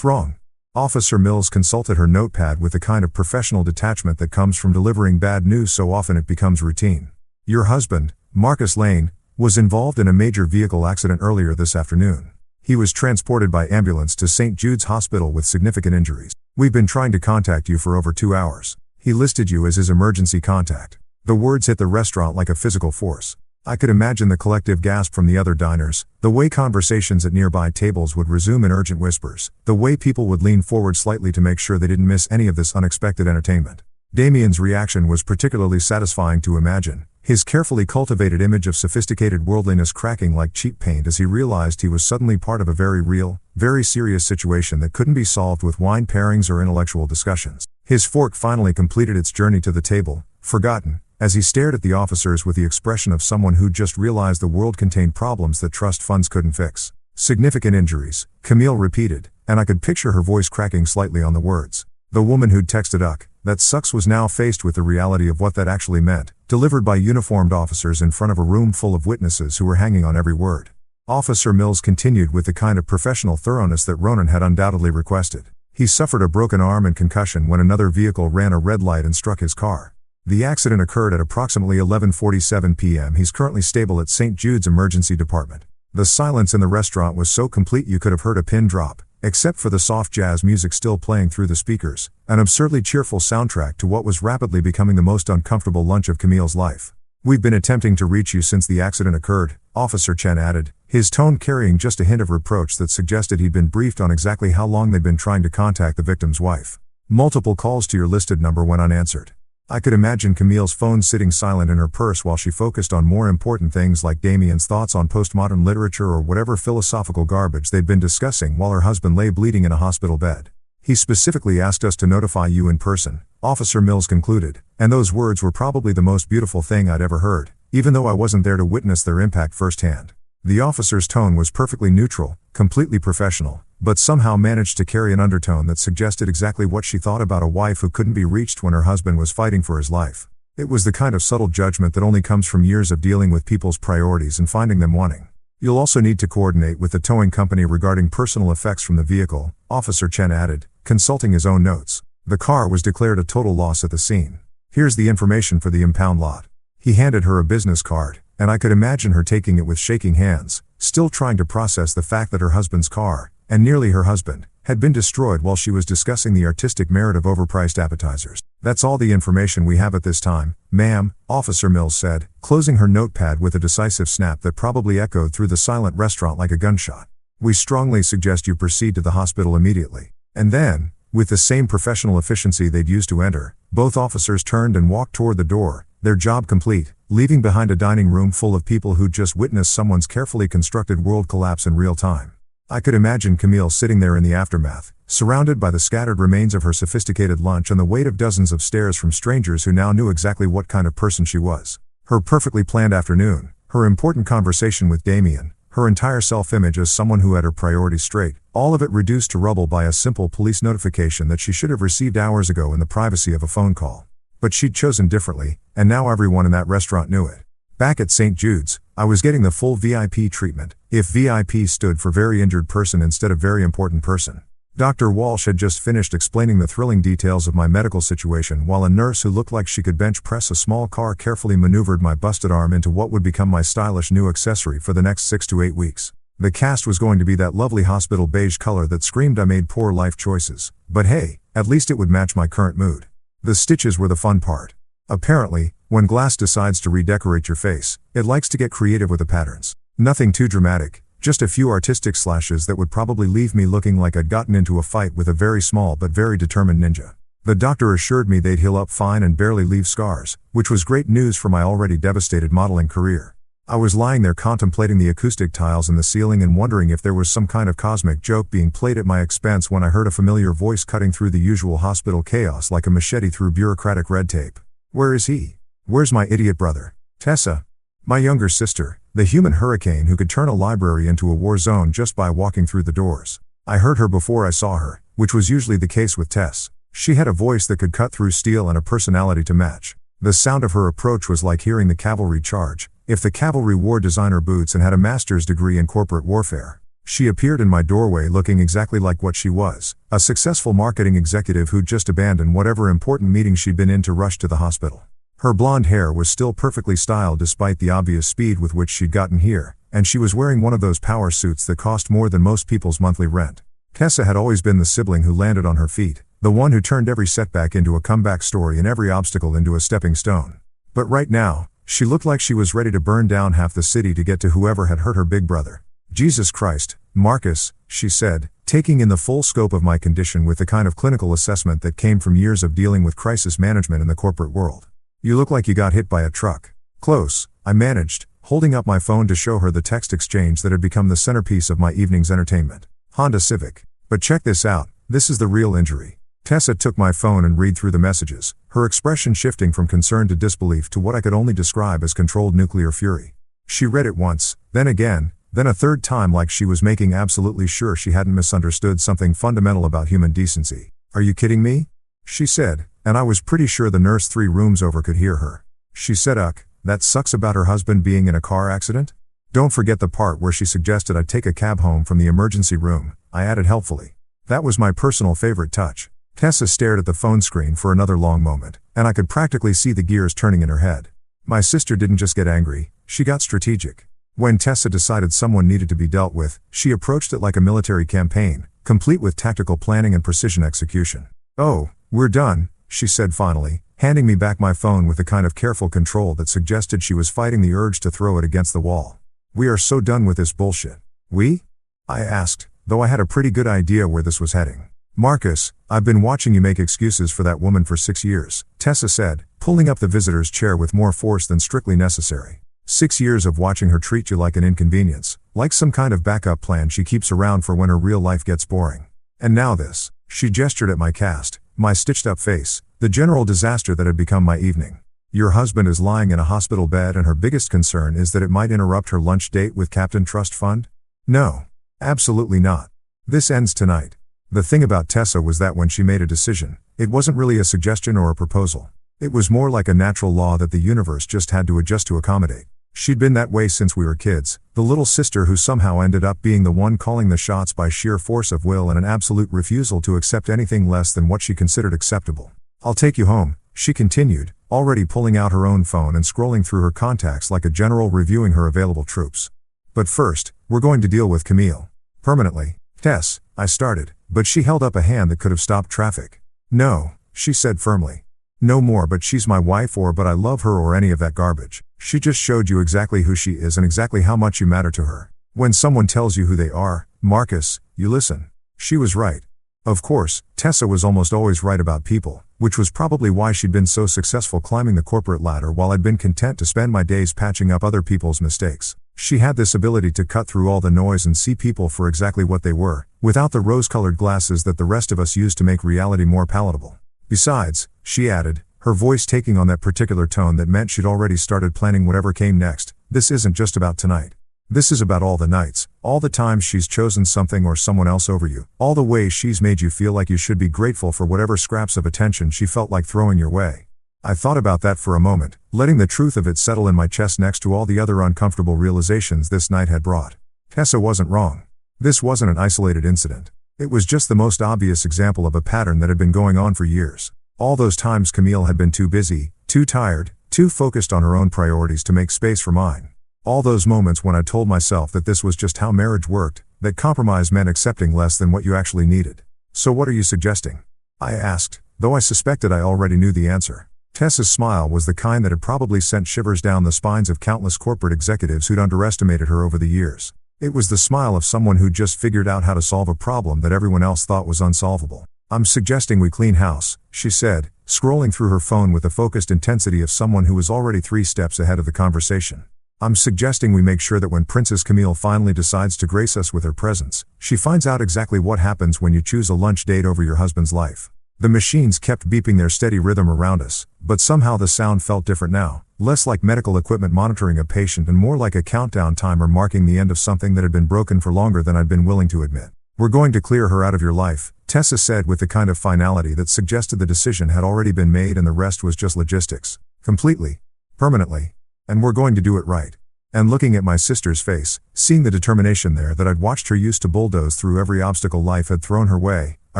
wrong?" Officer Mills consulted her notepad with the kind of professional detachment that comes from delivering bad news so often it becomes routine. "Your husband, Marcus Lane, was involved in a major vehicle accident earlier this afternoon. He was transported by ambulance to St. Jude's Hospital with significant injuries. We've been trying to contact you for over 2 hours. He listed you as his emergency contact." The words hit the restaurant like a physical force. I could imagine the collective gasp from the other diners, the way conversations at nearby tables would resume in urgent whispers, the way people would lean forward slightly to make sure they didn't miss any of this unexpected entertainment. Damien's reaction was particularly satisfying to imagine, his carefully cultivated image of sophisticated worldliness cracking like cheap paint as he realized he was suddenly part of a very real, very serious situation that couldn't be solved with wine pairings or intellectual discussions. His fork finally completed its journey to the table, forgotten, as he stared at the officers with the expression of someone who'd just realized the world contained problems that trust funds couldn't fix. "Significant injuries," Camille repeated, and I could picture her voice cracking slightly on the words. The woman who'd texted "that sucks" was now faced with the reality of what that actually meant, delivered by uniformed officers in front of a room full of witnesses who were hanging on every word. Officer Mills continued with the kind of professional thoroughness that Ronan had undoubtedly requested. "He suffered a broken arm and concussion when another vehicle ran a red light and struck his car. The accident occurred at approximately 11:47 p.m. He's currently stable at St. Jude's Emergency Department." The silence in the restaurant was so complete you could have heard a pin drop, except for the soft jazz music still playing through the speakers, an absurdly cheerful soundtrack to what was rapidly becoming the most uncomfortable lunch of Camille's life. "We've been attempting to reach you since the accident occurred," Officer Chen added, his tone carrying just a hint of reproach that suggested he'd been briefed on exactly how long they'd been trying to contact the victim's wife. "Multiple calls to your listed number went unanswered." I could imagine Camille's phone sitting silent in her purse while she focused on more important things like Damien's thoughts on postmodern literature or whatever philosophical garbage they'd been discussing while her husband lay bleeding in a hospital bed. He specifically asked us to notify you in person, Officer Mills concluded, and those words were probably the most beautiful thing I'd ever heard, even though I wasn't there to witness their impact firsthand. The officer's tone was perfectly neutral, completely professional, but somehow managed to carry an undertone that suggested exactly what she thought about a wife who couldn't be reached when her husband was fighting for his life. It was the kind of subtle judgment that only comes from years of dealing with people's priorities and finding them wanting. You'll also need to coordinate with the towing company regarding personal effects from the vehicle, Officer Chen added, consulting his own notes. The car was declared a total loss at the scene. Here's the information for the impound lot. He handed her a business card, and I could imagine her taking it with shaking hands, still trying to process the fact that her husband's car, and nearly her husband, had been destroyed while she was discussing the artistic merit of overpriced appetizers. That's all the information we have at this time, ma'am, Officer Mills said, closing her notepad with a decisive snap that probably echoed through the silent restaurant like a gunshot. We strongly suggest you proceed to the hospital immediately. And then, with the same professional efficiency they'd used to enter, both officers turned and walked toward the door, their job complete, leaving behind a dining room full of people who'd just witnessed someone's carefully constructed world collapse in real time. I could imagine Camille sitting there in the aftermath, surrounded by the scattered remains of her sophisticated lunch and the weight of dozens of stares from strangers who now knew exactly what kind of person she was. Her perfectly planned afternoon, her important conversation with Damien, her entire self-image as someone who had her priorities straight, all of it reduced to rubble by a simple police notification that she should have received hours ago in the privacy of a phone call. But she'd chosen differently, and now everyone in that restaurant knew it. Back at St. Jude's, I was getting the full VIP treatment, if VIP stood for very injured person instead of very important person. Dr. Walsh had just finished explaining the thrilling details of my medical situation while a nurse who looked like she could bench press a small car carefully maneuvered my busted arm into what would become my stylish new accessory for the next 6 to 8 weeks. The cast was going to be that lovely hospital beige color that screamed I made poor life choices, but hey, at least it would match my current mood. The stitches were the fun part. Apparently, when glass decides to redecorate your face, it likes to get creative with the patterns. Nothing too dramatic, just a few artistic slashes that would probably leave me looking like I'd gotten into a fight with a very small but very determined ninja. The doctor assured me they'd heal up fine and barely leave scars, which was great news for my already devastated modeling career. I was lying there contemplating the acoustic tiles in the ceiling and wondering if there was some kind of cosmic joke being played at my expense when I heard a familiar voice cutting through the usual hospital chaos like a machete through bureaucratic red tape. Where is he? Where's my idiot brother? Tessa. My younger sister, the human hurricane who could turn a library into a war zone just by walking through the doors. I heard her before I saw her, which was usually the case with Tess. She had a voice that could cut through steel and a personality to match. The sound of her approach was like hearing the cavalry charge, if the cavalry wore designer boots and had a master's degree in corporate warfare. She appeared in my doorway looking exactly like what she was, a successful marketing executive who'd just abandoned whatever important meeting she'd been in to rush to the hospital. Her blonde hair was still perfectly styled despite the obvious speed with which she'd gotten here, and she was wearing one of those power suits that cost more than most people's monthly rent. Tessa had always been the sibling who landed on her feet, the one who turned every setback into a comeback story and every obstacle into a stepping stone. But right now, she looked like she was ready to burn down half the city to get to whoever had hurt her big brother. Jesus Christ, Marcus, she said, taking in the full scope of my condition with the kind of clinical assessment that came from years of dealing with crisis management in the corporate world. You look like you got hit by a truck. Close, I managed, holding up my phone to show her the text exchange that had become the centerpiece of my evening's entertainment. Honda Civic. But check this out, this is the real injury. Tessa took my phone and read through the messages, her expression shifting from concern to disbelief to what I could only describe as controlled nuclear fury. She read it once, then again, then a third time like she was making absolutely sure she hadn't misunderstood something fundamental about human decency. Are you kidding me? She said, and I was pretty sure the nurse 3 rooms over could hear her. She said, that sucks about her husband being in a car accident? Don't forget the part where she suggested I take a cab home from the emergency room, I added helpfully. That was my personal favorite touch. Tessa stared at the phone screen for another long moment, and I could practically see the gears turning in her head. My sister didn't just get angry, she got strategic. When Tessa decided someone needed to be dealt with, she approached it like a military campaign, complete with tactical planning and precision execution. Oh, we're done, she said finally, handing me back my phone with the kind of careful control that suggested she was fighting the urge to throw it against the wall. We are so done with this bullshit. We? I asked, though I had a pretty good idea where this was heading. Marcus, I've been watching you make excuses for that woman for 6 years, Tessa said, pulling up the visitor's chair with more force than strictly necessary. 6 years of watching her treat you like an inconvenience, like some kind of backup plan she keeps around for when her real life gets boring. And now this. She gestured at my cast, my stitched-up face, the general disaster that had become my evening. Your husband is lying in a hospital bed and her biggest concern is that it might interrupt her lunch date with Captain Trust Fund? No. Absolutely not. This ends tonight. The thing about Tessa was that when she made a decision, it wasn't really a suggestion or a proposal. It was more like a natural law that the universe just had to adjust to accommodate. She'd been that way since we were kids, the little sister who somehow ended up being the one calling the shots by sheer force of will and an absolute refusal to accept anything less than what she considered acceptable. I'll take you home, she continued, already pulling out her own phone and scrolling through her contacts like a general reviewing her available troops. But first, we're going to deal with Camille. Permanently. Tess, I started, but she held up a hand that could have stopped traffic. No, she said firmly. No more but she's my wife or but I love her or any of that garbage. She just showed you exactly who she is and exactly how much you matter to her. When someone tells you who they are, Marcus, you listen. She was right. Of course, Tessa was almost always right about people, which was probably why she'd been so successful climbing the corporate ladder while I'd been content to spend my days patching up other people's mistakes. She had this ability to cut through all the noise and see people for exactly what they were, without the rose-colored glasses that the rest of us use to make reality more palatable. Besides, she added, her voice taking on that particular tone that meant she'd already started planning whatever came next, this isn't just about tonight. This is about all the nights, all the times she's chosen something or someone else over you, all the ways she's made you feel like you should be grateful for whatever scraps of attention she felt like throwing your way. I thought about that for a moment, letting the truth of it settle in my chest next to all the other uncomfortable realizations this night had brought. Tessa wasn't wrong. This wasn't an isolated incident. It was just the most obvious example of a pattern that had been going on for years. All those times Camille had been too busy, too tired, too focused on her own priorities to make space for mine. All those moments when I told myself that this was just how marriage worked, that compromise meant accepting less than what you actually needed. So what are you suggesting? I asked, though I suspected I already knew the answer. Tessa's smile was the kind that had probably sent shivers down the spines of countless corporate executives who'd underestimated her over the years. It was the smile of someone who'd just figured out how to solve a problem that everyone else thought was unsolvable. I'm suggesting we clean house, she said, scrolling through her phone with the focused intensity of someone who was already 3 steps ahead of the conversation. I'm suggesting we make sure that when Princess Camille finally decides to grace us with her presence, she finds out exactly what happens when you choose a lunch date over your husband's life. The machines kept beeping their steady rhythm around us, but somehow the sound felt different now, less like medical equipment monitoring a patient and more like a countdown timer marking the end of something that had been broken for longer than I'd been willing to admit. We're going to clear her out of your life, Tessa said with the kind of finality that suggested the decision had already been made and the rest was just logistics. Completely. Permanently. And we're going to do it right. And looking at my sister's face, seeing the determination there that I'd watched her used to bulldoze through every obstacle life had thrown her way, I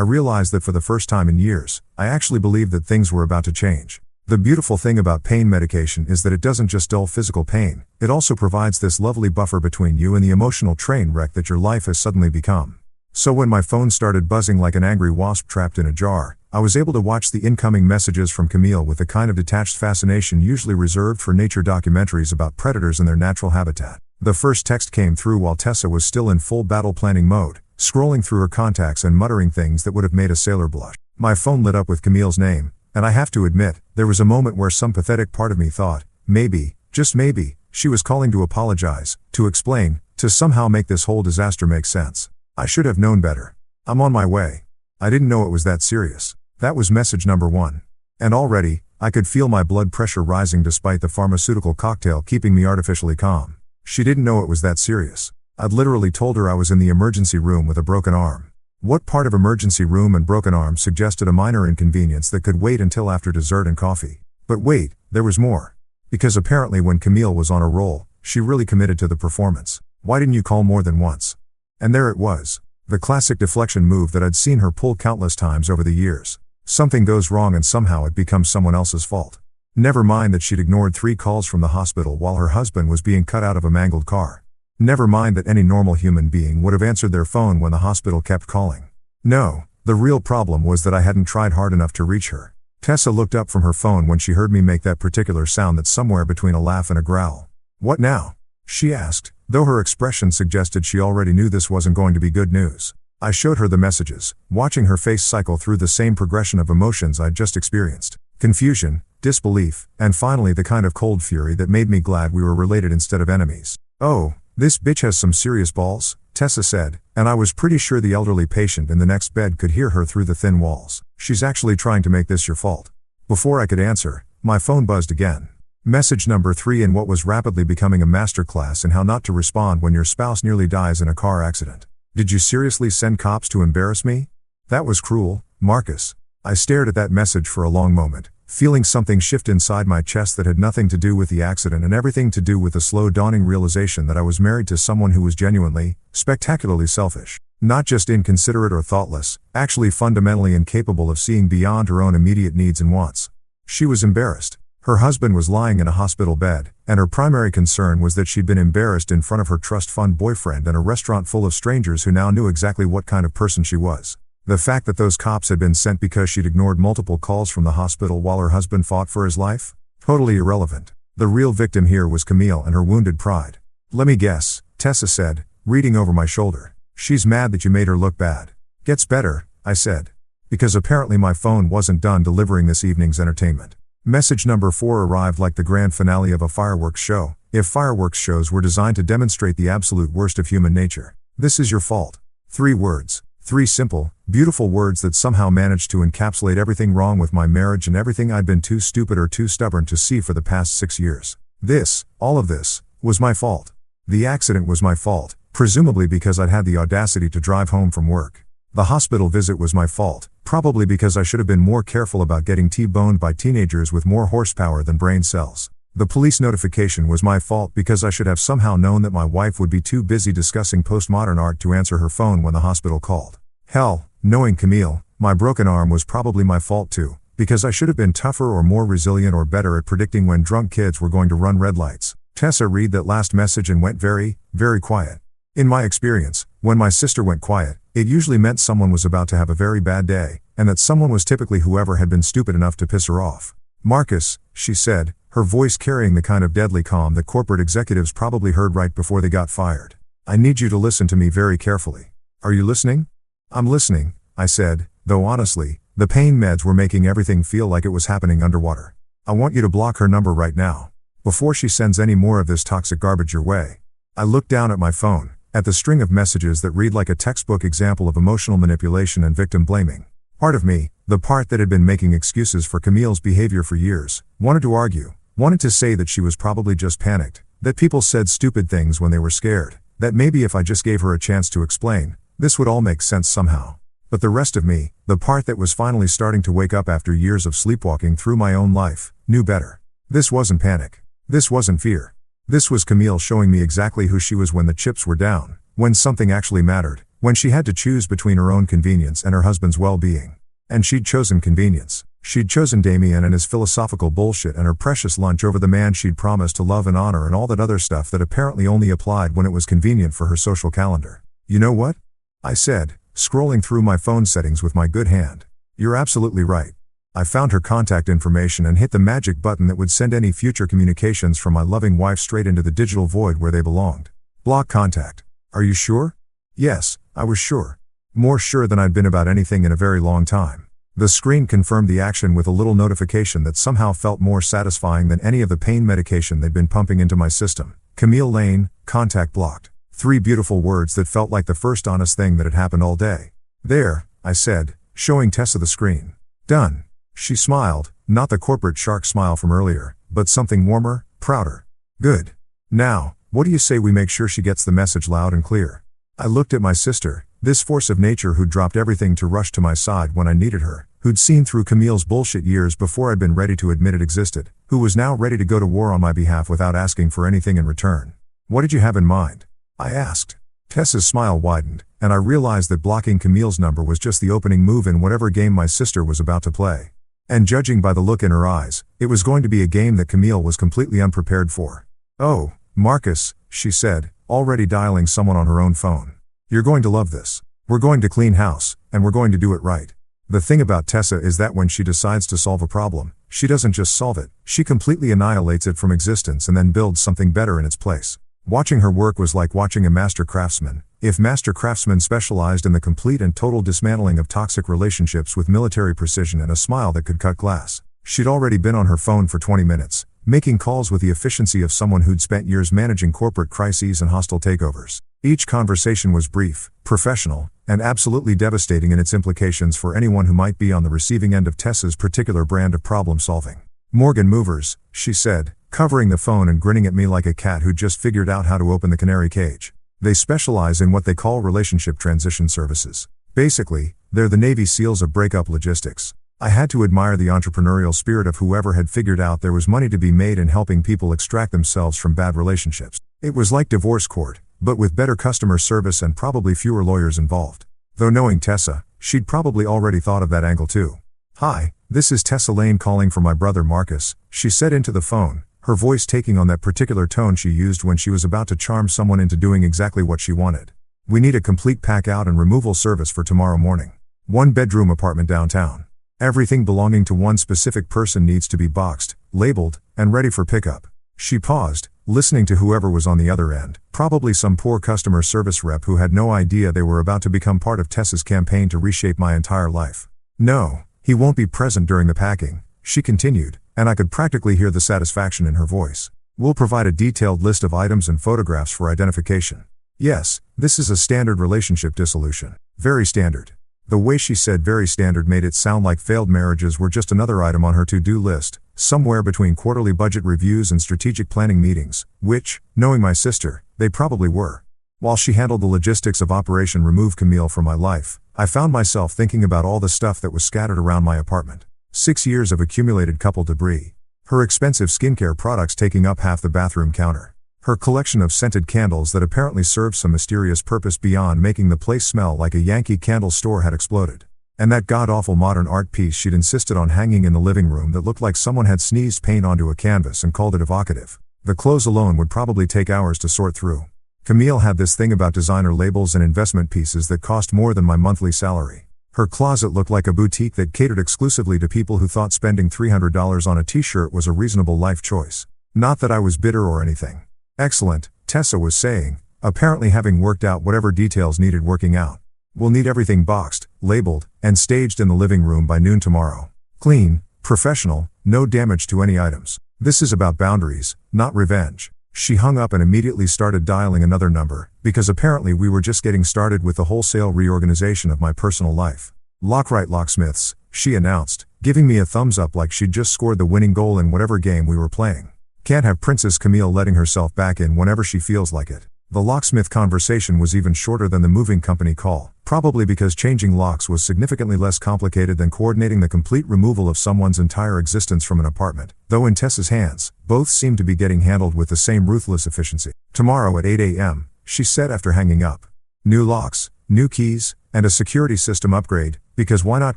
realized that for the first time in years, I actually believed that things were about to change. The beautiful thing about pain medication is that it doesn't just dull physical pain, it also provides this lovely buffer between you and the emotional train wreck that your life has suddenly become. So when my phone started buzzing like an angry wasp trapped in a jar, I was able to watch the incoming messages from Camille with the kind of detached fascination usually reserved for nature documentaries about predators in their natural habitat. The first text came through while Tessa was still in full battle planning mode, scrolling through her contacts and muttering things that would have made a sailor blush. My phone lit up with Camille's name, and I have to admit, there was a moment where some pathetic part of me thought, maybe, just maybe, she was calling to apologize, to explain, to somehow make this whole disaster make sense. I should have known better. I'm on my way. I didn't know it was that serious. That was message number 1. And already, I could feel my blood pressure rising despite the pharmaceutical cocktail keeping me artificially calm. She didn't know it was that serious. I'd literally told her I was in the emergency room with a broken arm. What part of emergency room and broken arm suggested a minor inconvenience that could wait until after dessert and coffee? But wait, there was more. Because apparently when Camille was on a roll, she really committed to the performance. Why didn't you call more than once? And there it was. The classic deflection move that I'd seen her pull countless times over the years. Something goes wrong and somehow it becomes someone else's fault. Never mind that she'd ignored 3 calls from the hospital while her husband was being cut out of a mangled car. Never mind that any normal human being would have answered their phone when the hospital kept calling. No, the real problem was that I hadn't tried hard enough to reach her. Tessa looked up from her phone when she heard me make that particular sound that's somewhere between a laugh and a growl. What now? She asked, though her expression suggested she already knew this wasn't going to be good news. I showed her the messages, watching her face cycle through the same progression of emotions I'd just experienced. Confusion, disbelief, and finally the kind of cold fury that made me glad we were related instead of enemies. Oh, this bitch has some serious balls, Tessa said, and I was pretty sure the elderly patient in the next bed could hear her through the thin walls. She's actually trying to make this your fault. Before I could answer, my phone buzzed again. Message number 3 in what was rapidly becoming a masterclass in how not to respond when your spouse nearly dies in a car accident. Did you seriously send cops to embarrass me? That was cruel, Marcus. I stared at that message for a long moment, feeling something shift inside my chest that had nothing to do with the accident and everything to do with the slow dawning realization that I was married to someone who was genuinely, spectacularly selfish. Not just inconsiderate or thoughtless, actually fundamentally incapable of seeing beyond her own immediate needs and wants. She was embarrassed. Her husband was lying in a hospital bed, and her primary concern was that she'd been embarrassed in front of her trust fund boyfriend and a restaurant full of strangers who now knew exactly what kind of person she was. The fact that those cops had been sent because she'd ignored multiple calls from the hospital while her husband fought for his life? Totally irrelevant. The real victim here was Camille and her wounded pride. Let me guess, Tessa said, reading over my shoulder. She's mad that you made her look bad. Gets better, I said. Because apparently my phone wasn't done delivering this evening's entertainment. Message number 4 arrived like the grand finale of a fireworks show, if fireworks shows were designed to demonstrate the absolute worst of human nature. This is your fault. 3 words. 3 simple, beautiful words that somehow managed to encapsulate everything wrong with my marriage and everything I'd been too stupid or too stubborn to see for the past 6 years. This, all of this, was my fault. The accident was my fault, presumably because I'd had the audacity to drive home from work. The hospital visit was my fault, probably because I should have been more careful about getting T-boned by teenagers with more horsepower than brain cells. The police notification was my fault because I should have somehow known that my wife would be too busy discussing postmodern art to answer her phone when the hospital called. Hell, knowing Camille, my broken arm was probably my fault too, because I should have been tougher or more resilient or better at predicting when drunk kids were going to run red lights. Tessa read that last message and went very, very quiet. In my experience, when my sister went quiet, it usually meant someone was about to have a very bad day, and that someone was typically whoever had been stupid enough to piss her off. Marcus, she said, her voice carrying the kind of deadly calm that corporate executives probably heard right before they got fired. I need you to listen to me very carefully. Are you listening? I'm listening, I said, though honestly, the pain meds were making everything feel like it was happening underwater. I want you to block her number right now, before she sends any more of this toxic garbage your way. I looked down at my phone, at the string of messages that read like a textbook example of emotional manipulation and victim blaming. Part of me, the part that had been making excuses for Camille's behavior for years, wanted to argue, wanted to say that she was probably just panicked, that people said stupid things when they were scared, that maybe if I just gave her a chance to explain, this would all make sense somehow. But the rest of me, the part that was finally starting to wake up after years of sleepwalking through my own life, knew better. This wasn't panic. This wasn't fear. This was Camille showing me exactly who she was when the chips were down, when something actually mattered, when she had to choose between her own convenience and her husband's well-being. And she'd chosen convenience. She'd chosen Damien and his philosophical bullshit and her precious lunch over the man she'd promised to love and honor and all that other stuff that apparently only applied when it was convenient for her social calendar. You know what? I said, scrolling through my phone settings with my good hand. You're absolutely right. I found her contact information and hit the magic button that would send any future communications from my loving wife straight into the digital void where they belonged. Block contact. Are you sure? Yes, I was sure. More sure than I'd been about anything in a very long time. The screen confirmed the action with a little notification that somehow felt more satisfying than any of the pain medication they'd been pumping into my system. Camille Lane, contact blocked. 3 beautiful words that felt like the first honest thing that had happened all day. There, I said, showing Tessa the screen. Done. She smiled, not the corporate shark smile from earlier, but something warmer, prouder. Good. Now, what do you say we make sure she gets the message loud and clear? I looked at my sister, this force of nature who'd dropped everything to rush to my side when I needed her, who'd seen through Camille's bullshit years before I'd been ready to admit it existed, who was now ready to go to war on my behalf without asking for anything in return. What did you have in mind? I asked. Tessa's smile widened, and I realized that blocking Camille's number was just the opening move in whatever game my sister was about to play. And judging by the look in her eyes, it was going to be a game that Camille was completely unprepared for. Oh, Marcus, she said, already dialing someone on her own phone. You're going to love this. We're going to clean house, and we're going to do it right. The thing about Tessa is that when she decides to solve a problem, she doesn't just solve it, she completely annihilates it from existence and then builds something better in its place. Watching her work was like watching a master craftsman, if master craftsmen specialized in the complete and total dismantling of toxic relationships with military precision and a smile that could cut glass. She'd already been on her phone for 20 minutes, making calls with the efficiency of someone who'd spent years managing corporate crises and hostile takeovers. Each conversation was brief, professional, and absolutely devastating in its implications for anyone who might be on the receiving end of Tessa's particular brand of problem solving. "Morgan Movers," she said, covering the phone and grinning at me like a cat who'd just figured out how to open the canary cage. "They specialize in what they call relationship transition services. Basically, they're the Navy SEALs of breakup logistics." I had to admire the entrepreneurial spirit of whoever had figured out there was money to be made in helping people extract themselves from bad relationships. It was like divorce court, but with better customer service and probably fewer lawyers involved. Though knowing Tessa, she'd probably already thought of that angle too. "Hi, this is Tessa Lane calling for my brother Marcus," she said into the phone, her voice taking on that particular tone she used when she was about to charm someone into doing exactly what she wanted. "We need a complete pack-out and removal service for tomorrow morning. 1-bedroom apartment downtown. Everything belonging to one specific person needs to be boxed, labeled, and ready for pickup." She paused, listening to whoever was on the other end, probably some poor customer service rep who had no idea they were about to become part of Tessa's campaign to reshape my entire life. "No, he won't be present during the packing," she continued, and I could practically hear the satisfaction in her voice. "We'll provide a detailed list of items and photographs for identification." Yes, this is a standard relationship dissolution. Very standard. The way she said very standard made it sound like failed marriages were just another item on her to-do list, somewhere between quarterly budget reviews and strategic planning meetings, which, knowing my sister, they probably were. While she handled the logistics of Operation Remove Camille from my life, I found myself thinking about all the stuff that was scattered around my apartment. 6 years of accumulated couple debris. Her expensive skincare products taking up half the bathroom counter. Her collection of scented candles that apparently served some mysterious purpose beyond making the place smell like a Yankee Candle store had exploded. And that god-awful modern art piece she'd insisted on hanging in the living room that looked like someone had sneezed paint onto a canvas and called it evocative. The clothes alone would probably take hours to sort through. Camille had this thing about designer labels and investment pieces that cost more than my monthly salary. Her closet looked like a boutique that catered exclusively to people who thought spending $300 on a t-shirt was a reasonable life choice. Not that I was bitter or anything. "Excellent," Tessa was saying, apparently having worked out whatever details needed working out. "We'll need everything boxed, labeled, and staged in the living room by noon tomorrow. Clean, professional, no damage to any items. This is about boundaries, not revenge." She hung up and immediately started dialing another number, because apparently we were just getting started with the wholesale reorganization of my personal life. "Lockright Locksmiths," she announced, giving me a thumbs up like she'd just scored the winning goal in whatever game we were playing. Can't have Princess Camille letting herself back in whenever she feels like it. The locksmith conversation was even shorter than the moving company call, probably because changing locks was significantly less complicated than coordinating the complete removal of someone's entire existence from an apartment, though in Tessa's hands, both seemed to be getting handled with the same ruthless efficiency. "Tomorrow at 8 a.m., she said after hanging up. "New locks, new keys, and a security system upgrade, because why not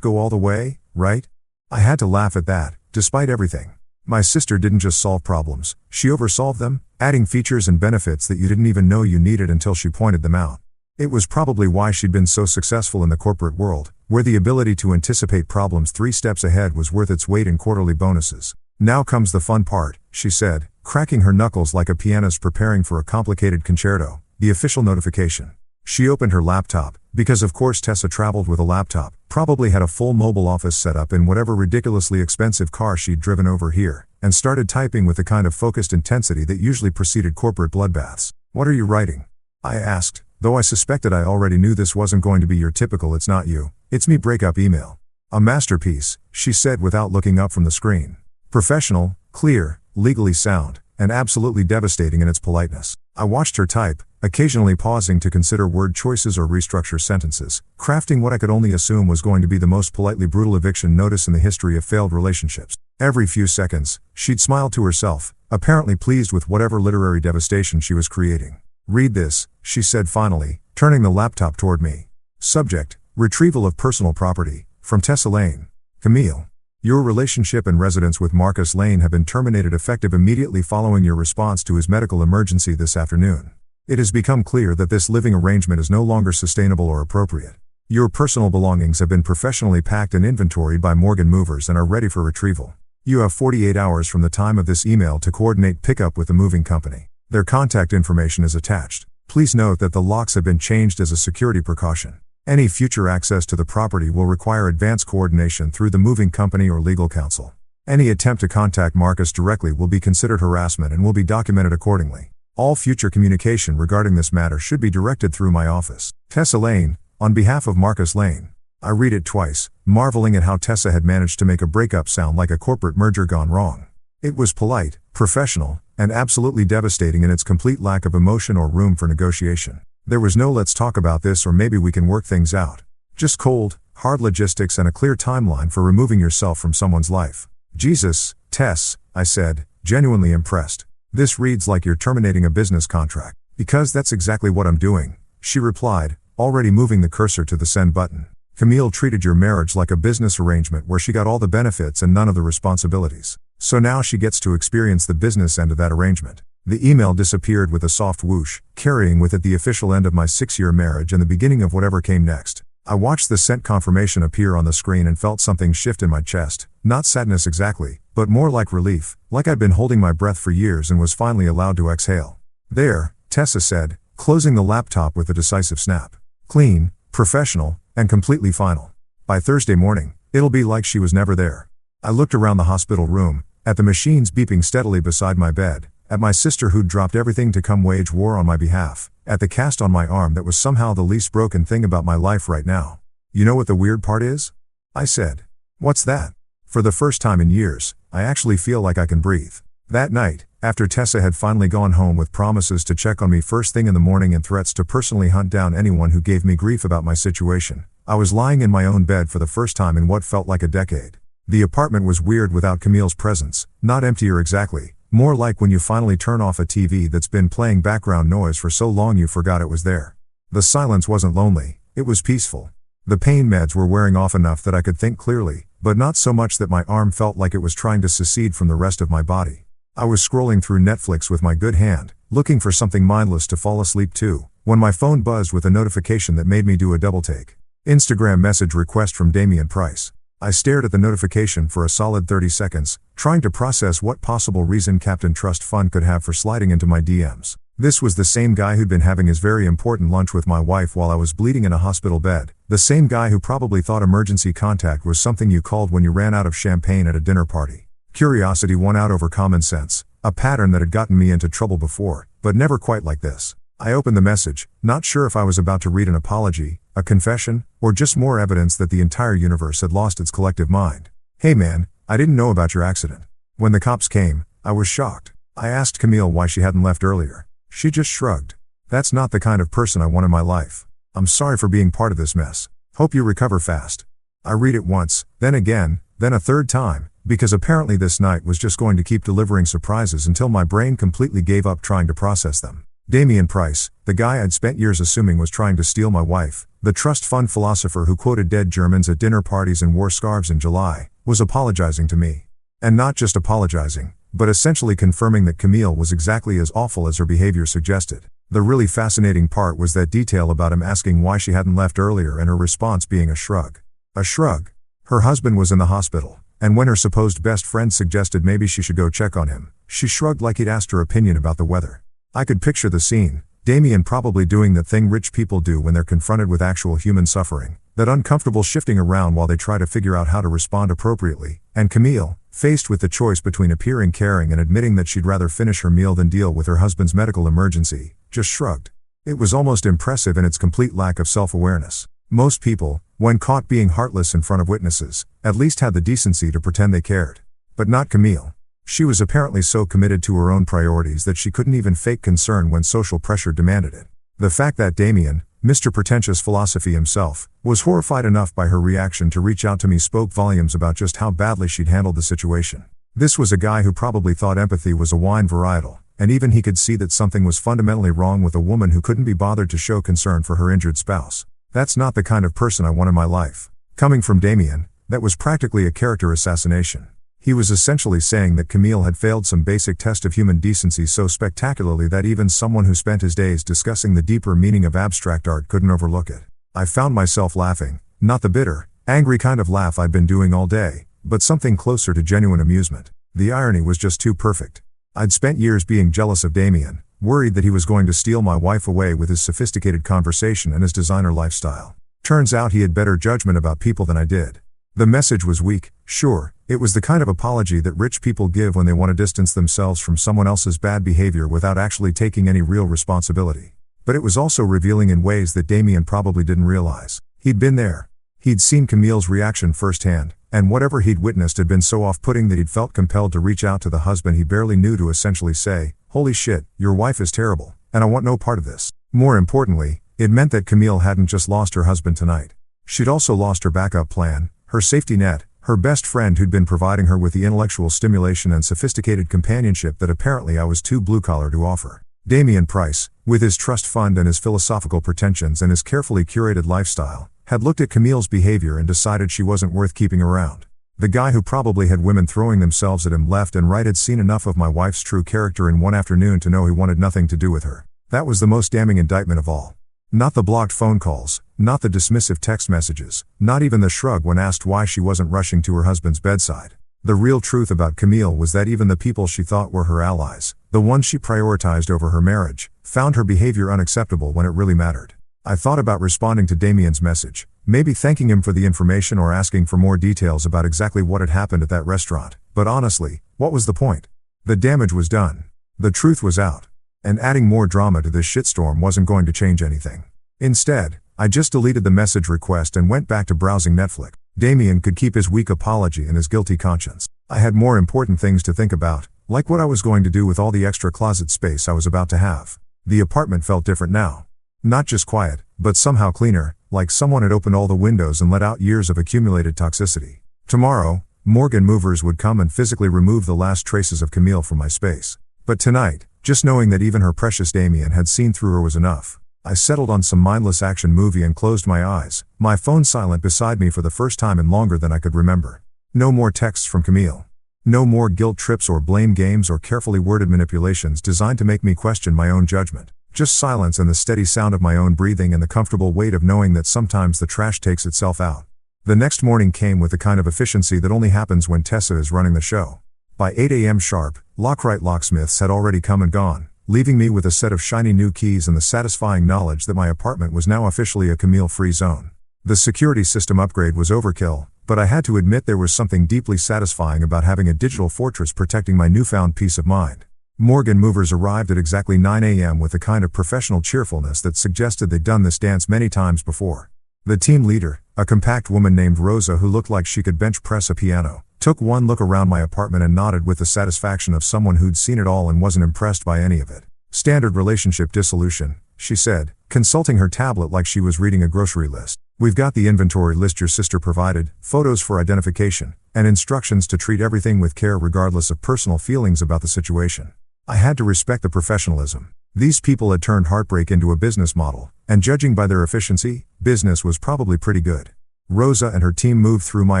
go all the way, right?" I had to laugh at that, despite everything. My sister didn't just solve problems, she oversolved them, adding features and benefits that you didn't even know you needed until she pointed them out. It was probably why she'd been so successful in the corporate world, where the ability to anticipate problems 3 steps ahead was worth its weight in quarterly bonuses. "Now comes the fun part," she said, cracking her knuckles like a pianist preparing for a complicated concerto, "the official notification." She opened her laptop, because of course Tessa traveled with a laptop, probably had a full mobile office set up in whatever ridiculously expensive car she'd driven over here, and started typing with the kind of focused intensity that usually preceded corporate bloodbaths. "What are you writing?" I asked, though I suspected I already knew this wasn't going to be your typical "it's not you, it's me" breakup email. "A masterpiece," she said without looking up from the screen. "Professional, clear, legally sound, and absolutely devastating in its politeness." I watched her type, occasionally pausing to consider word choices or restructure sentences, crafting what I could only assume was going to be the most politely brutal eviction notice in the history of failed relationships. Every few seconds, she'd smile to herself, apparently pleased with whatever literary devastation she was creating. "Read this," she said finally, turning the laptop toward me. Subject: Retrieval of personal property, from Tessa Lane. "Camille. Your relationship and residence with Marcus Lane have been terminated effective immediately following your response to his medical emergency this afternoon. It has become clear that this living arrangement is no longer sustainable or appropriate. Your personal belongings have been professionally packed and inventoried by Morgan Movers and are ready for retrieval. You have 48 hours from the time of this email to coordinate pickup with the moving company. Their contact information is attached. Please note that the locks have been changed as a security precaution. Any future access to the property will require advance coordination through the moving company or legal counsel. Any attempt to contact Marcus directly will be considered harassment and will be documented accordingly. All future communication regarding this matter should be directed through my office. Tessa Lane, on behalf of Marcus Lane. I read it twice, marveling at how Tessa had managed to make a breakup sound like a corporate merger gone wrong. It was polite, professional, and absolutely devastating in its complete lack of emotion or room for negotiation. There was no "let's talk about this or maybe we can work things out." Just cold, hard logistics and a clear timeline for removing yourself from someone's life. "Jesus, Tess," I said, genuinely impressed. "This reads like you're terminating a business contract." "Because that's exactly what I'm doing," she replied, already moving the cursor to the send button. "Camille treated your marriage like a business arrangement where she got all the benefits and none of the responsibilities. So now she gets to experience the business end of that arrangement." The email disappeared with a soft whoosh, carrying with it the official end of my 6-year marriage and the beginning of whatever came next. I watched the sent confirmation appear on the screen and felt something shift in my chest, not sadness exactly, but more like relief, like I'd been holding my breath for years and was finally allowed to exhale. "There," Tessa said, closing the laptop with a decisive snap. "Clean, professional, and completely final. By Thursday morning, it'll be like she was never there." I looked around the hospital room, at the machines beeping steadily beside my bed, at my sister who'd dropped everything to come wage war on my behalf, at the cast on my arm that was somehow the least broken thing about my life right now. "You know what the weird part is?" I said. "What's that?" "For the first time in years, I actually feel like I can breathe." That night, after Tessa had finally gone home with promises to check on me first thing in the morning and threats to personally hunt down anyone who gave me grief about my situation, I was lying in my own bed for the first time in what felt like a decade. The apartment was weird without Camille's presence, not emptier exactly, more like when you finally turn off a TV that's been playing background noise for so long you forgot it was there. The silence wasn't lonely, it was peaceful. The pain meds were wearing off enough that I could think clearly, but not so much that my arm felt like it was trying to secede from the rest of my body. I was scrolling through Netflix with my good hand, looking for something mindless to fall asleep to, when my phone buzzed with a notification that made me do a double take. Instagram message request from Damian Price. I stared at the notification for a solid 30 seconds, trying to process what possible reason Captain Trust Fund could have for sliding into my DMs. This was the same guy who'd been having his very important lunch with my wife while I was bleeding in a hospital bed, the same guy who probably thought emergency contact was something you called when you ran out of champagne at a dinner party. Curiosity won out over common sense, a pattern that had gotten me into trouble before, but never quite like this. I opened the message, not sure if I was about to read an apology, a confession, or just more evidence that the entire universe had lost its collective mind. "Hey man, I didn't know about your accident. When the cops came, I was shocked. I asked Camille why she hadn't left earlier. She just shrugged. That's not the kind of person I want in my life. I'm sorry for being part of this mess. Hope you recover fast." I read it once, then again, then a third time, because apparently this night was just going to keep delivering surprises until my brain completely gave up trying to process them. Damian Price, the guy I'd spent years assuming was trying to steal my wife, the trust fund philosopher who quoted dead Germans at dinner parties and wore scarves in July, was apologizing to me. And not just apologizing, but essentially confirming that Camille was exactly as awful as her behavior suggested. The really fascinating part was that detail about him asking why she hadn't left earlier and her response being a shrug. A shrug. Her husband was in the hospital, and when her supposed best friend suggested maybe she should go check on him, she shrugged like he'd asked her opinion about the weather. I could picture the scene, Damian probably doing that thing rich people do when they're confronted with actual human suffering, that uncomfortable shifting around while they try to figure out how to respond appropriately, and Camille, faced with the choice between appearing caring and admitting that she'd rather finish her meal than deal with her husband's medical emergency, just shrugged. It was almost impressive in its complete lack of self-awareness. Most people, when caught being heartless in front of witnesses, at least had the decency to pretend they cared. But not Camille. She was apparently so committed to her own priorities that she couldn't even fake concern when social pressure demanded it. The fact that Damian, Mr. Pretentious Philosophy himself, was horrified enough by her reaction to reach out to me spoke volumes about just how badly she'd handled the situation. This was a guy who probably thought empathy was a wine varietal, and even he could see that something was fundamentally wrong with a woman who couldn't be bothered to show concern for her injured spouse. That's not the kind of person I want in my life. Coming from Damian, that was practically a character assassination. He was essentially saying that Camille had failed some basic test of human decency so spectacularly that even someone who spent his days discussing the deeper meaning of abstract art couldn't overlook it. I found myself laughing, not the bitter, angry kind of laugh I'd been doing all day, but something closer to genuine amusement. The irony was just too perfect. I'd spent years being jealous of Damian, worried that he was going to steal my wife away with his sophisticated conversation and his designer lifestyle. Turns out he had better judgment about people than I did. The message was weak, sure, it was the kind of apology that rich people give when they want to distance themselves from someone else's bad behavior without actually taking any real responsibility. But it was also revealing in ways that Damien probably didn't realize. He'd been there. He'd seen Camille's reaction firsthand, and whatever he'd witnessed had been so off-putting that he'd felt compelled to reach out to the husband he barely knew to essentially say, "Holy shit, your wife is terrible, and I want no part of this." More importantly, it meant that Camille hadn't just lost her husband tonight. She'd also lost her backup plan, her safety net, her best friend who'd been providing her with the intellectual stimulation and sophisticated companionship that apparently I was too blue-collar to offer. Damien Price, with his trust fund and his philosophical pretensions and his carefully curated lifestyle, had looked at Camille's behavior and decided she wasn't worth keeping around. The guy who probably had women throwing themselves at him left and right had seen enough of my wife's true character in one afternoon to know he wanted nothing to do with her. That was the most damning indictment of all. Not the blocked phone calls, not the dismissive text messages, not even the shrug when asked why she wasn't rushing to her husband's bedside. The real truth about Camille was that even the people she thought were her allies, the ones she prioritized over her marriage, found her behavior unacceptable when it really mattered. I thought about responding to Damien's message, maybe thanking him for the information or asking for more details about exactly what had happened at that restaurant, but honestly, what was the point? The damage was done. The truth was out. And adding more drama to this shitstorm wasn't going to change anything. Instead, I just deleted the message request and went back to browsing Netflix. Damien could keep his weak apology and his guilty conscience. I had more important things to think about, like what I was going to do with all the extra closet space I was about to have. The apartment felt different now. Not just quiet, but somehow cleaner, like someone had opened all the windows and let out years of accumulated toxicity. Tomorrow, Morgan movers would come and physically remove the last traces of Camille from my space. But tonight, just knowing that even her precious Damien had seen through her was enough. I settled on some mindless action movie and closed my eyes, my phone silent beside me for the first time in longer than I could remember. No more texts from Camille. No more guilt trips or blame games or carefully worded manipulations designed to make me question my own judgment. Just silence and the steady sound of my own breathing and the comfortable weight of knowing that sometimes the trash takes itself out. The next morning came with the kind of efficiency that only happens when Tessa is running the show. By 8 a.m. sharp, Lockright locksmiths had already come and gone, leaving me with a set of shiny new keys and the satisfying knowledge that my apartment was now officially a Camille-free zone. The security system upgrade was overkill, but I had to admit there was something deeply satisfying about having a digital fortress protecting my newfound peace of mind. Morgan movers arrived at exactly 9 a.m. with the kind of professional cheerfulness that suggested they'd done this dance many times before. The team leader, a compact woman named Rosa who looked like she could bench press a piano, took one look around my apartment and nodded with the satisfaction of someone who'd seen it all and wasn't impressed by any of it. "Standard relationship dissolution," she said, consulting her tablet like she was reading a grocery list. "We've got the inventory list your sister provided, photos for identification, and instructions to treat everything with care regardless of personal feelings about the situation." I had to respect the professionalism. These people had turned heartbreak into a business model, and judging by their efficiency, business was probably pretty good. Rosa and her team moved through my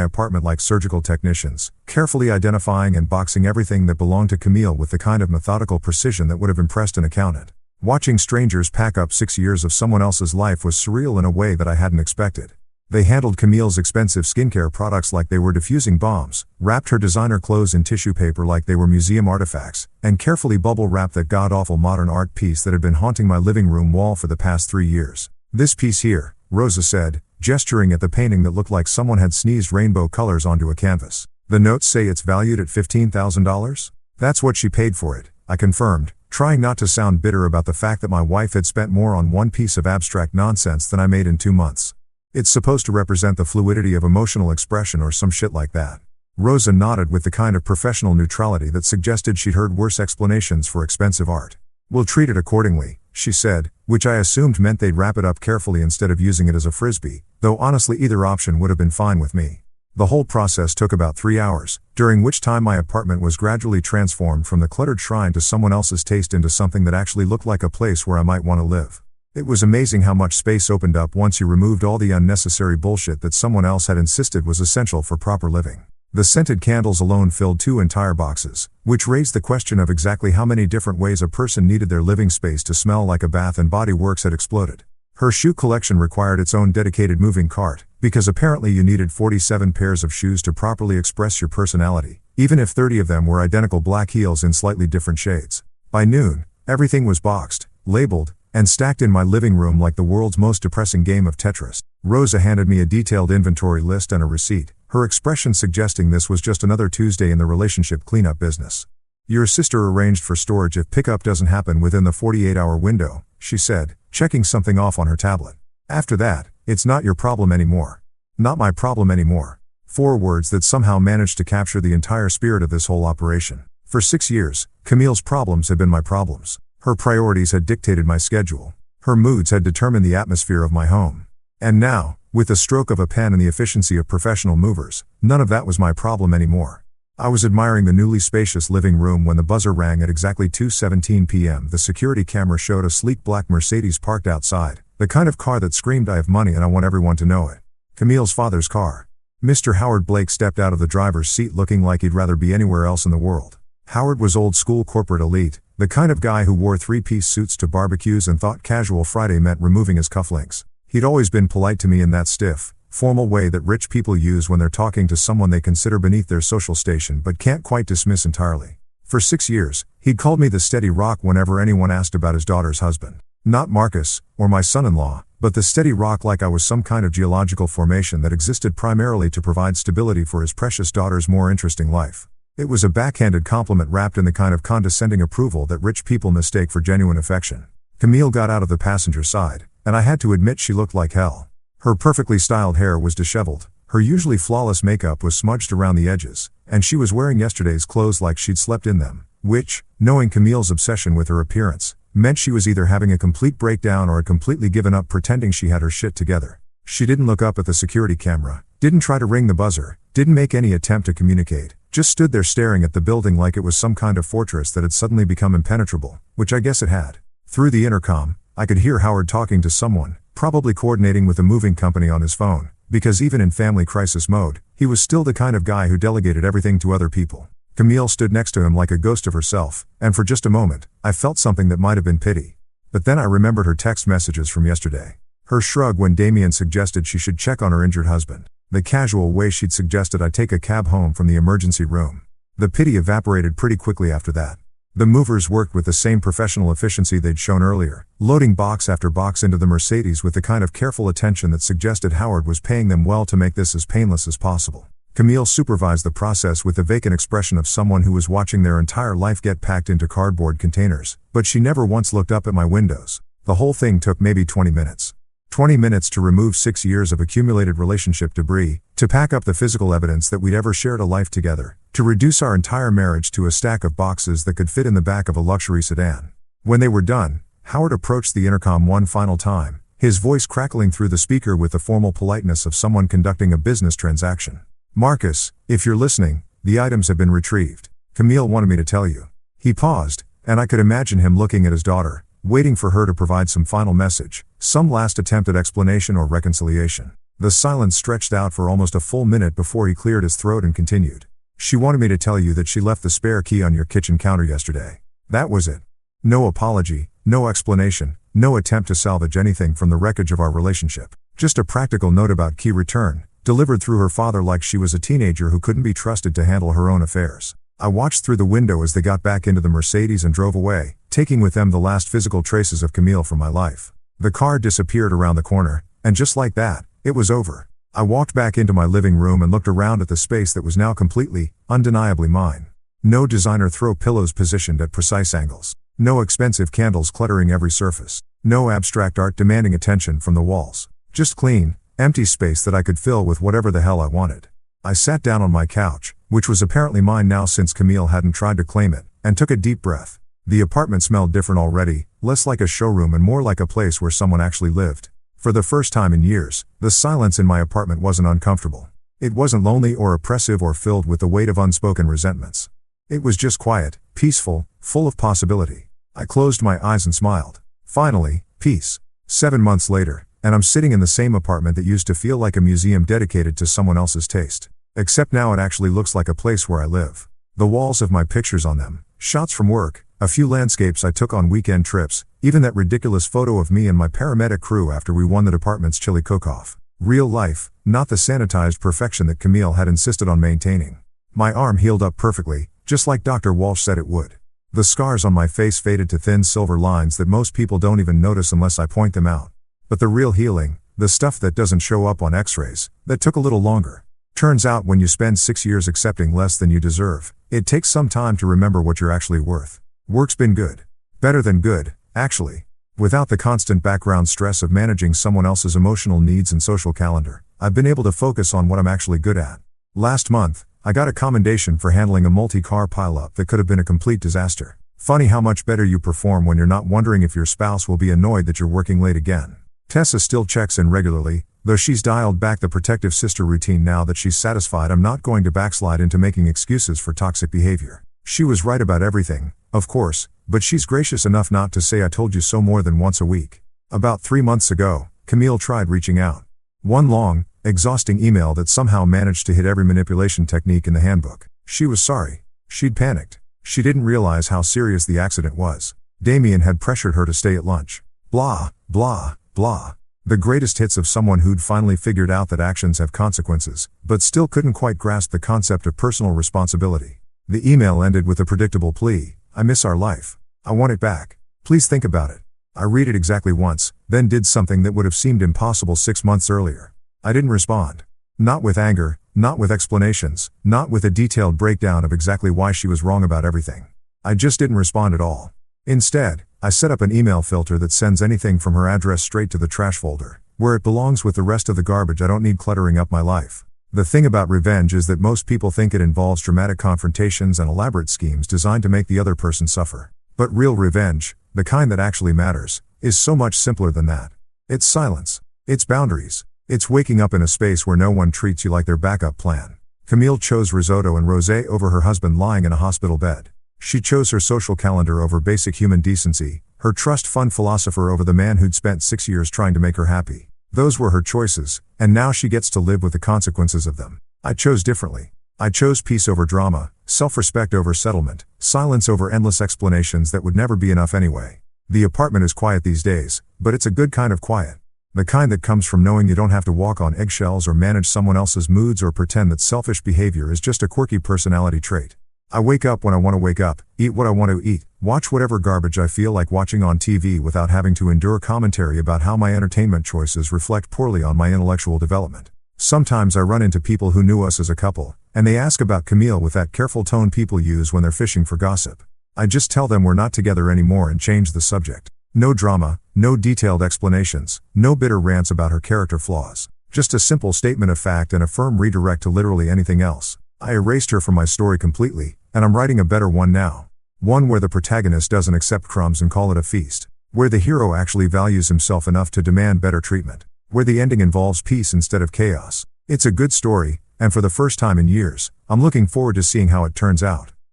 apartment like surgical technicians, carefully identifying and boxing everything that belonged to Camille with the kind of methodical precision that would have impressed an accountant. Watching strangers pack up 6 years of someone else's life was surreal in a way that I hadn't expected. They handled Camille's expensive skincare products like they were diffusing bombs, wrapped her designer clothes in tissue paper like they were museum artifacts, and carefully bubble-wrapped that god-awful modern art piece that had been haunting my living room wall for the past 3 years. "This piece here," Rosa said, gesturing at the painting that looked like someone had sneezed rainbow colors onto a canvas. "The notes say it's valued at $15,000? "That's what she paid for it," I confirmed, trying not to sound bitter about the fact that my wife had spent more on one piece of abstract nonsense than I made in 2 months. "It's supposed to represent the fluidity of emotional expression or some shit like that." Rosa nodded with the kind of professional neutrality that suggested she'd heard worse explanations for expensive art. "We'll treat it accordingly," she said, which I assumed meant they'd wrap it up carefully instead of using it as a frisbee, though honestly either option would have been fine with me. The whole process took about 3 hours, during which time my apartment was gradually transformed from the cluttered shrine to someone else's taste into something that actually looked like a place where I might want to live. It was amazing how much space opened up once you removed all the unnecessary bullshit that someone else had insisted was essential for proper living. The scented candles alone filled 2 entire boxes, which raised the question of exactly how many different ways a person needed their living space to smell like a Bath and Body Works had exploded. Her shoe collection required its own dedicated moving cart, because apparently you needed 47 pairs of shoes to properly express your personality, even if 30 of them were identical black heels in slightly different shades. By noon, everything was boxed, labeled, and stacked in my living room like the world's most depressing game of Tetris. Rosa handed me a detailed inventory list and a receipt, her expression suggesting this was just another Tuesday in the relationship cleanup business. Your sister arranged for storage if pickup doesn't happen within the 48-hour window, she said, checking something off on her tablet. After that, it's not your problem anymore. Not my problem anymore. 4 words that somehow managed to capture the entire spirit of this whole operation. For 6 years, Camille's problems had been my problems. Her priorities had dictated my schedule. Her moods had determined the atmosphere of my home. And now, with the stroke of a pen and the efficiency of professional movers, none of that was my problem anymore. I was admiring the newly spacious living room when the buzzer rang at exactly 2:17 p.m. The security camera showed a sleek black Mercedes parked outside, the kind of car that screamed, "I have money and I want everyone to know it." Camille's father's car. Mr. Howard Blake stepped out of the driver's seat looking like he'd rather be anywhere else in the world. Howard was old school corporate elite, the kind of guy who wore 3-piece suits to barbecues and thought casual Friday meant removing his cufflinks. He'd always been polite to me in that stiff, formal way that rich people use when they're talking to someone they consider beneath their social station but can't quite dismiss entirely. For 6 years, he'd called me the steady rock whenever anyone asked about his daughter's husband. Not Marcus, or my son-in-law, but the steady rock, like I was some kind of geological formation that existed primarily to provide stability for his precious daughter's more interesting life. It was a backhanded compliment wrapped in the kind of condescending approval that rich people mistake for genuine affection. Camille got out of the passenger side, and I had to admit she looked like hell. Her perfectly styled hair was disheveled, her usually flawless makeup was smudged around the edges, and she was wearing yesterday's clothes like she'd slept in them, which, knowing Camille's obsession with her appearance, meant she was either having a complete breakdown or had completely given up pretending she had her shit together. She didn't look up at the security camera, didn't try to ring the buzzer, didn't make any attempt to communicate, just stood there staring at the building like it was some kind of fortress that had suddenly become impenetrable, which I guess it had. Through the intercom, I could hear Howard talking to someone, probably coordinating with a moving company on his phone, because even in family crisis mode, he was still the kind of guy who delegated everything to other people. Camille stood next to him like a ghost of herself, and for just a moment, I felt something that might have been pity. But then I remembered her text messages from yesterday. Her shrug when Damien suggested she should check on her injured husband. The casual way she'd suggested I take a cab home from the emergency room. The pity evaporated pretty quickly after that. The movers worked with the same professional efficiency they'd shown earlier, loading box after box into the Mercedes with the kind of careful attention that suggested Howard was paying them well to make this as painless as possible. Camille supervised the process with the vacant expression of someone who was watching their entire life get packed into cardboard containers, but she never once looked up at my windows. The whole thing took maybe 20 minutes. 20 minutes to remove 6 years of accumulated relationship debris, to pack up the physical evidence that we'd ever shared a life together, to reduce our entire marriage to a stack of boxes that could fit in the back of a luxury sedan. When they were done, Howard approached the intercom one final time, his voice crackling through the speaker with the formal politeness of someone conducting a business transaction. "Marcus, if you're listening, the items have been retrieved. Camille wanted me to tell you." He paused, and I could imagine him looking at his daughter, waiting for her to provide some final message, some last attempt at explanation or reconciliation. The silence stretched out for almost a full minute before he cleared his throat and continued. "She wanted me to tell you that she left the spare key on your kitchen counter yesterday. That was it. No apology, no explanation, no attempt to salvage anything from the wreckage of our relationship. Just a practical note about key return, delivered through her father like she was a teenager who couldn't be trusted to handle her own affairs." I watched through the window as they got back into the Mercedes and drove away, taking with them the last physical traces of Camille from my life. The car disappeared around the corner, and just like that, it was over. I walked back into my living room and looked around at the space that was now completely, undeniably mine. No designer throw pillows positioned at precise angles. No expensive candles cluttering every surface. No abstract art demanding attention from the walls. Just clean, empty space that I could fill with whatever the hell I wanted. I sat down on my couch, which was apparently mine now since Camille hadn't tried to claim it, and took a deep breath. The apartment smelled different already, less like a showroom and more like a place where someone actually lived. For the first time in years, the silence in my apartment wasn't uncomfortable. It wasn't lonely or oppressive or filled with the weight of unspoken resentments. It was just quiet, peaceful, full of possibility. I closed my eyes and smiled. Finally, peace. 7 months later, and I'm sitting in the same apartment that used to feel like a museum dedicated to someone else's taste. Except now it actually looks like a place where I live. The walls have my pictures on them, shots from work, a few landscapes I took on weekend trips, even that ridiculous photo of me and my paramedic crew after we won the department's chili cook-off. Real life, not the sanitized perfection that Camille had insisted on maintaining. My arm healed up perfectly, just like Dr. Walsh said it would. The scars on my face faded to thin silver lines that most people don't even notice unless I point them out. But the real healing, the stuff that doesn't show up on x-rays, that took a little longer. Turns out when you spend 6 years accepting less than you deserve, it takes some time to remember what you're actually worth. Work's been good. Better than good, actually. Without the constant background stress of managing someone else's emotional needs and social calendar, I've been able to focus on what I'm actually good at. Last month, I got a commendation for handling a multi-car pileup that could have been a complete disaster. Funny how much better you perform when you're not wondering if your spouse will be annoyed that you're working late again. Tessa still checks in regularly, though she's dialed back the protective sister routine now that she's satisfied I'm not going to backslide into making excuses for toxic behavior. She was right about everything, of course, but she's gracious enough not to say I told you so more than once a week. About 3 months ago, Camille tried reaching out. One long, exhausting email that somehow managed to hit every manipulation technique in the handbook. She was sorry. She'd panicked. She didn't realize how serious the accident was. Damien had pressured her to stay at lunch. Blah, blah, blah. The greatest hits of someone who'd finally figured out that actions have consequences, but still couldn't quite grasp the concept of personal responsibility. The email ended with a predictable plea: I miss our life. I want it back. Please think about it. I read it exactly once, then did something that would have seemed impossible 6 months earlier. I didn't respond. Not with anger, not with explanations, not with a detailed breakdown of exactly why she was wrong about everything. I just didn't respond at all. Instead, I set up an email filter that sends anything from her address straight to the trash folder, where it belongs with the rest of the garbage I don't need cluttering up my life. The thing about revenge is that most people think it involves dramatic confrontations and elaborate schemes designed to make the other person suffer. But real revenge, the kind that actually matters, is so much simpler than that. It's silence. It's boundaries. It's waking up in a space where no one treats you like their backup plan. Camille chose risotto and rosé over her husband lying in a hospital bed. She chose her social calendar over basic human decency, her trust fund philosopher over the man who'd spent 6 years trying to make her happy. Those were her choices, and now she gets to live with the consequences of them. I chose differently. I chose peace over drama, self-respect over settlement, silence over endless explanations that would never be enough anyway. The apartment is quiet these days, but it's a good kind of quiet. The kind that comes from knowing you don't have to walk on eggshells or manage someone else's moods or pretend that selfish behavior is just a quirky personality trait. I wake up when I want to wake up, eat what I want to eat, watch whatever garbage I feel like watching on TV without having to endure commentary about how my entertainment choices reflect poorly on my intellectual development. Sometimes I run into people who knew us as a couple, and they ask about Camille with that careful tone people use when they're fishing for gossip. I just tell them we're not together anymore and change the subject. No drama, no detailed explanations, no bitter rants about her character flaws. Just a simple statement of fact and a firm redirect to literally anything else. I erased her from my story completely, and I'm writing a better one now. One where the protagonist doesn't accept crumbs and call it a feast. Where the hero actually values himself enough to demand better treatment. Where the ending involves peace instead of chaos. It's a good story, and for the first time in years, I'm looking forward to seeing how it turns out.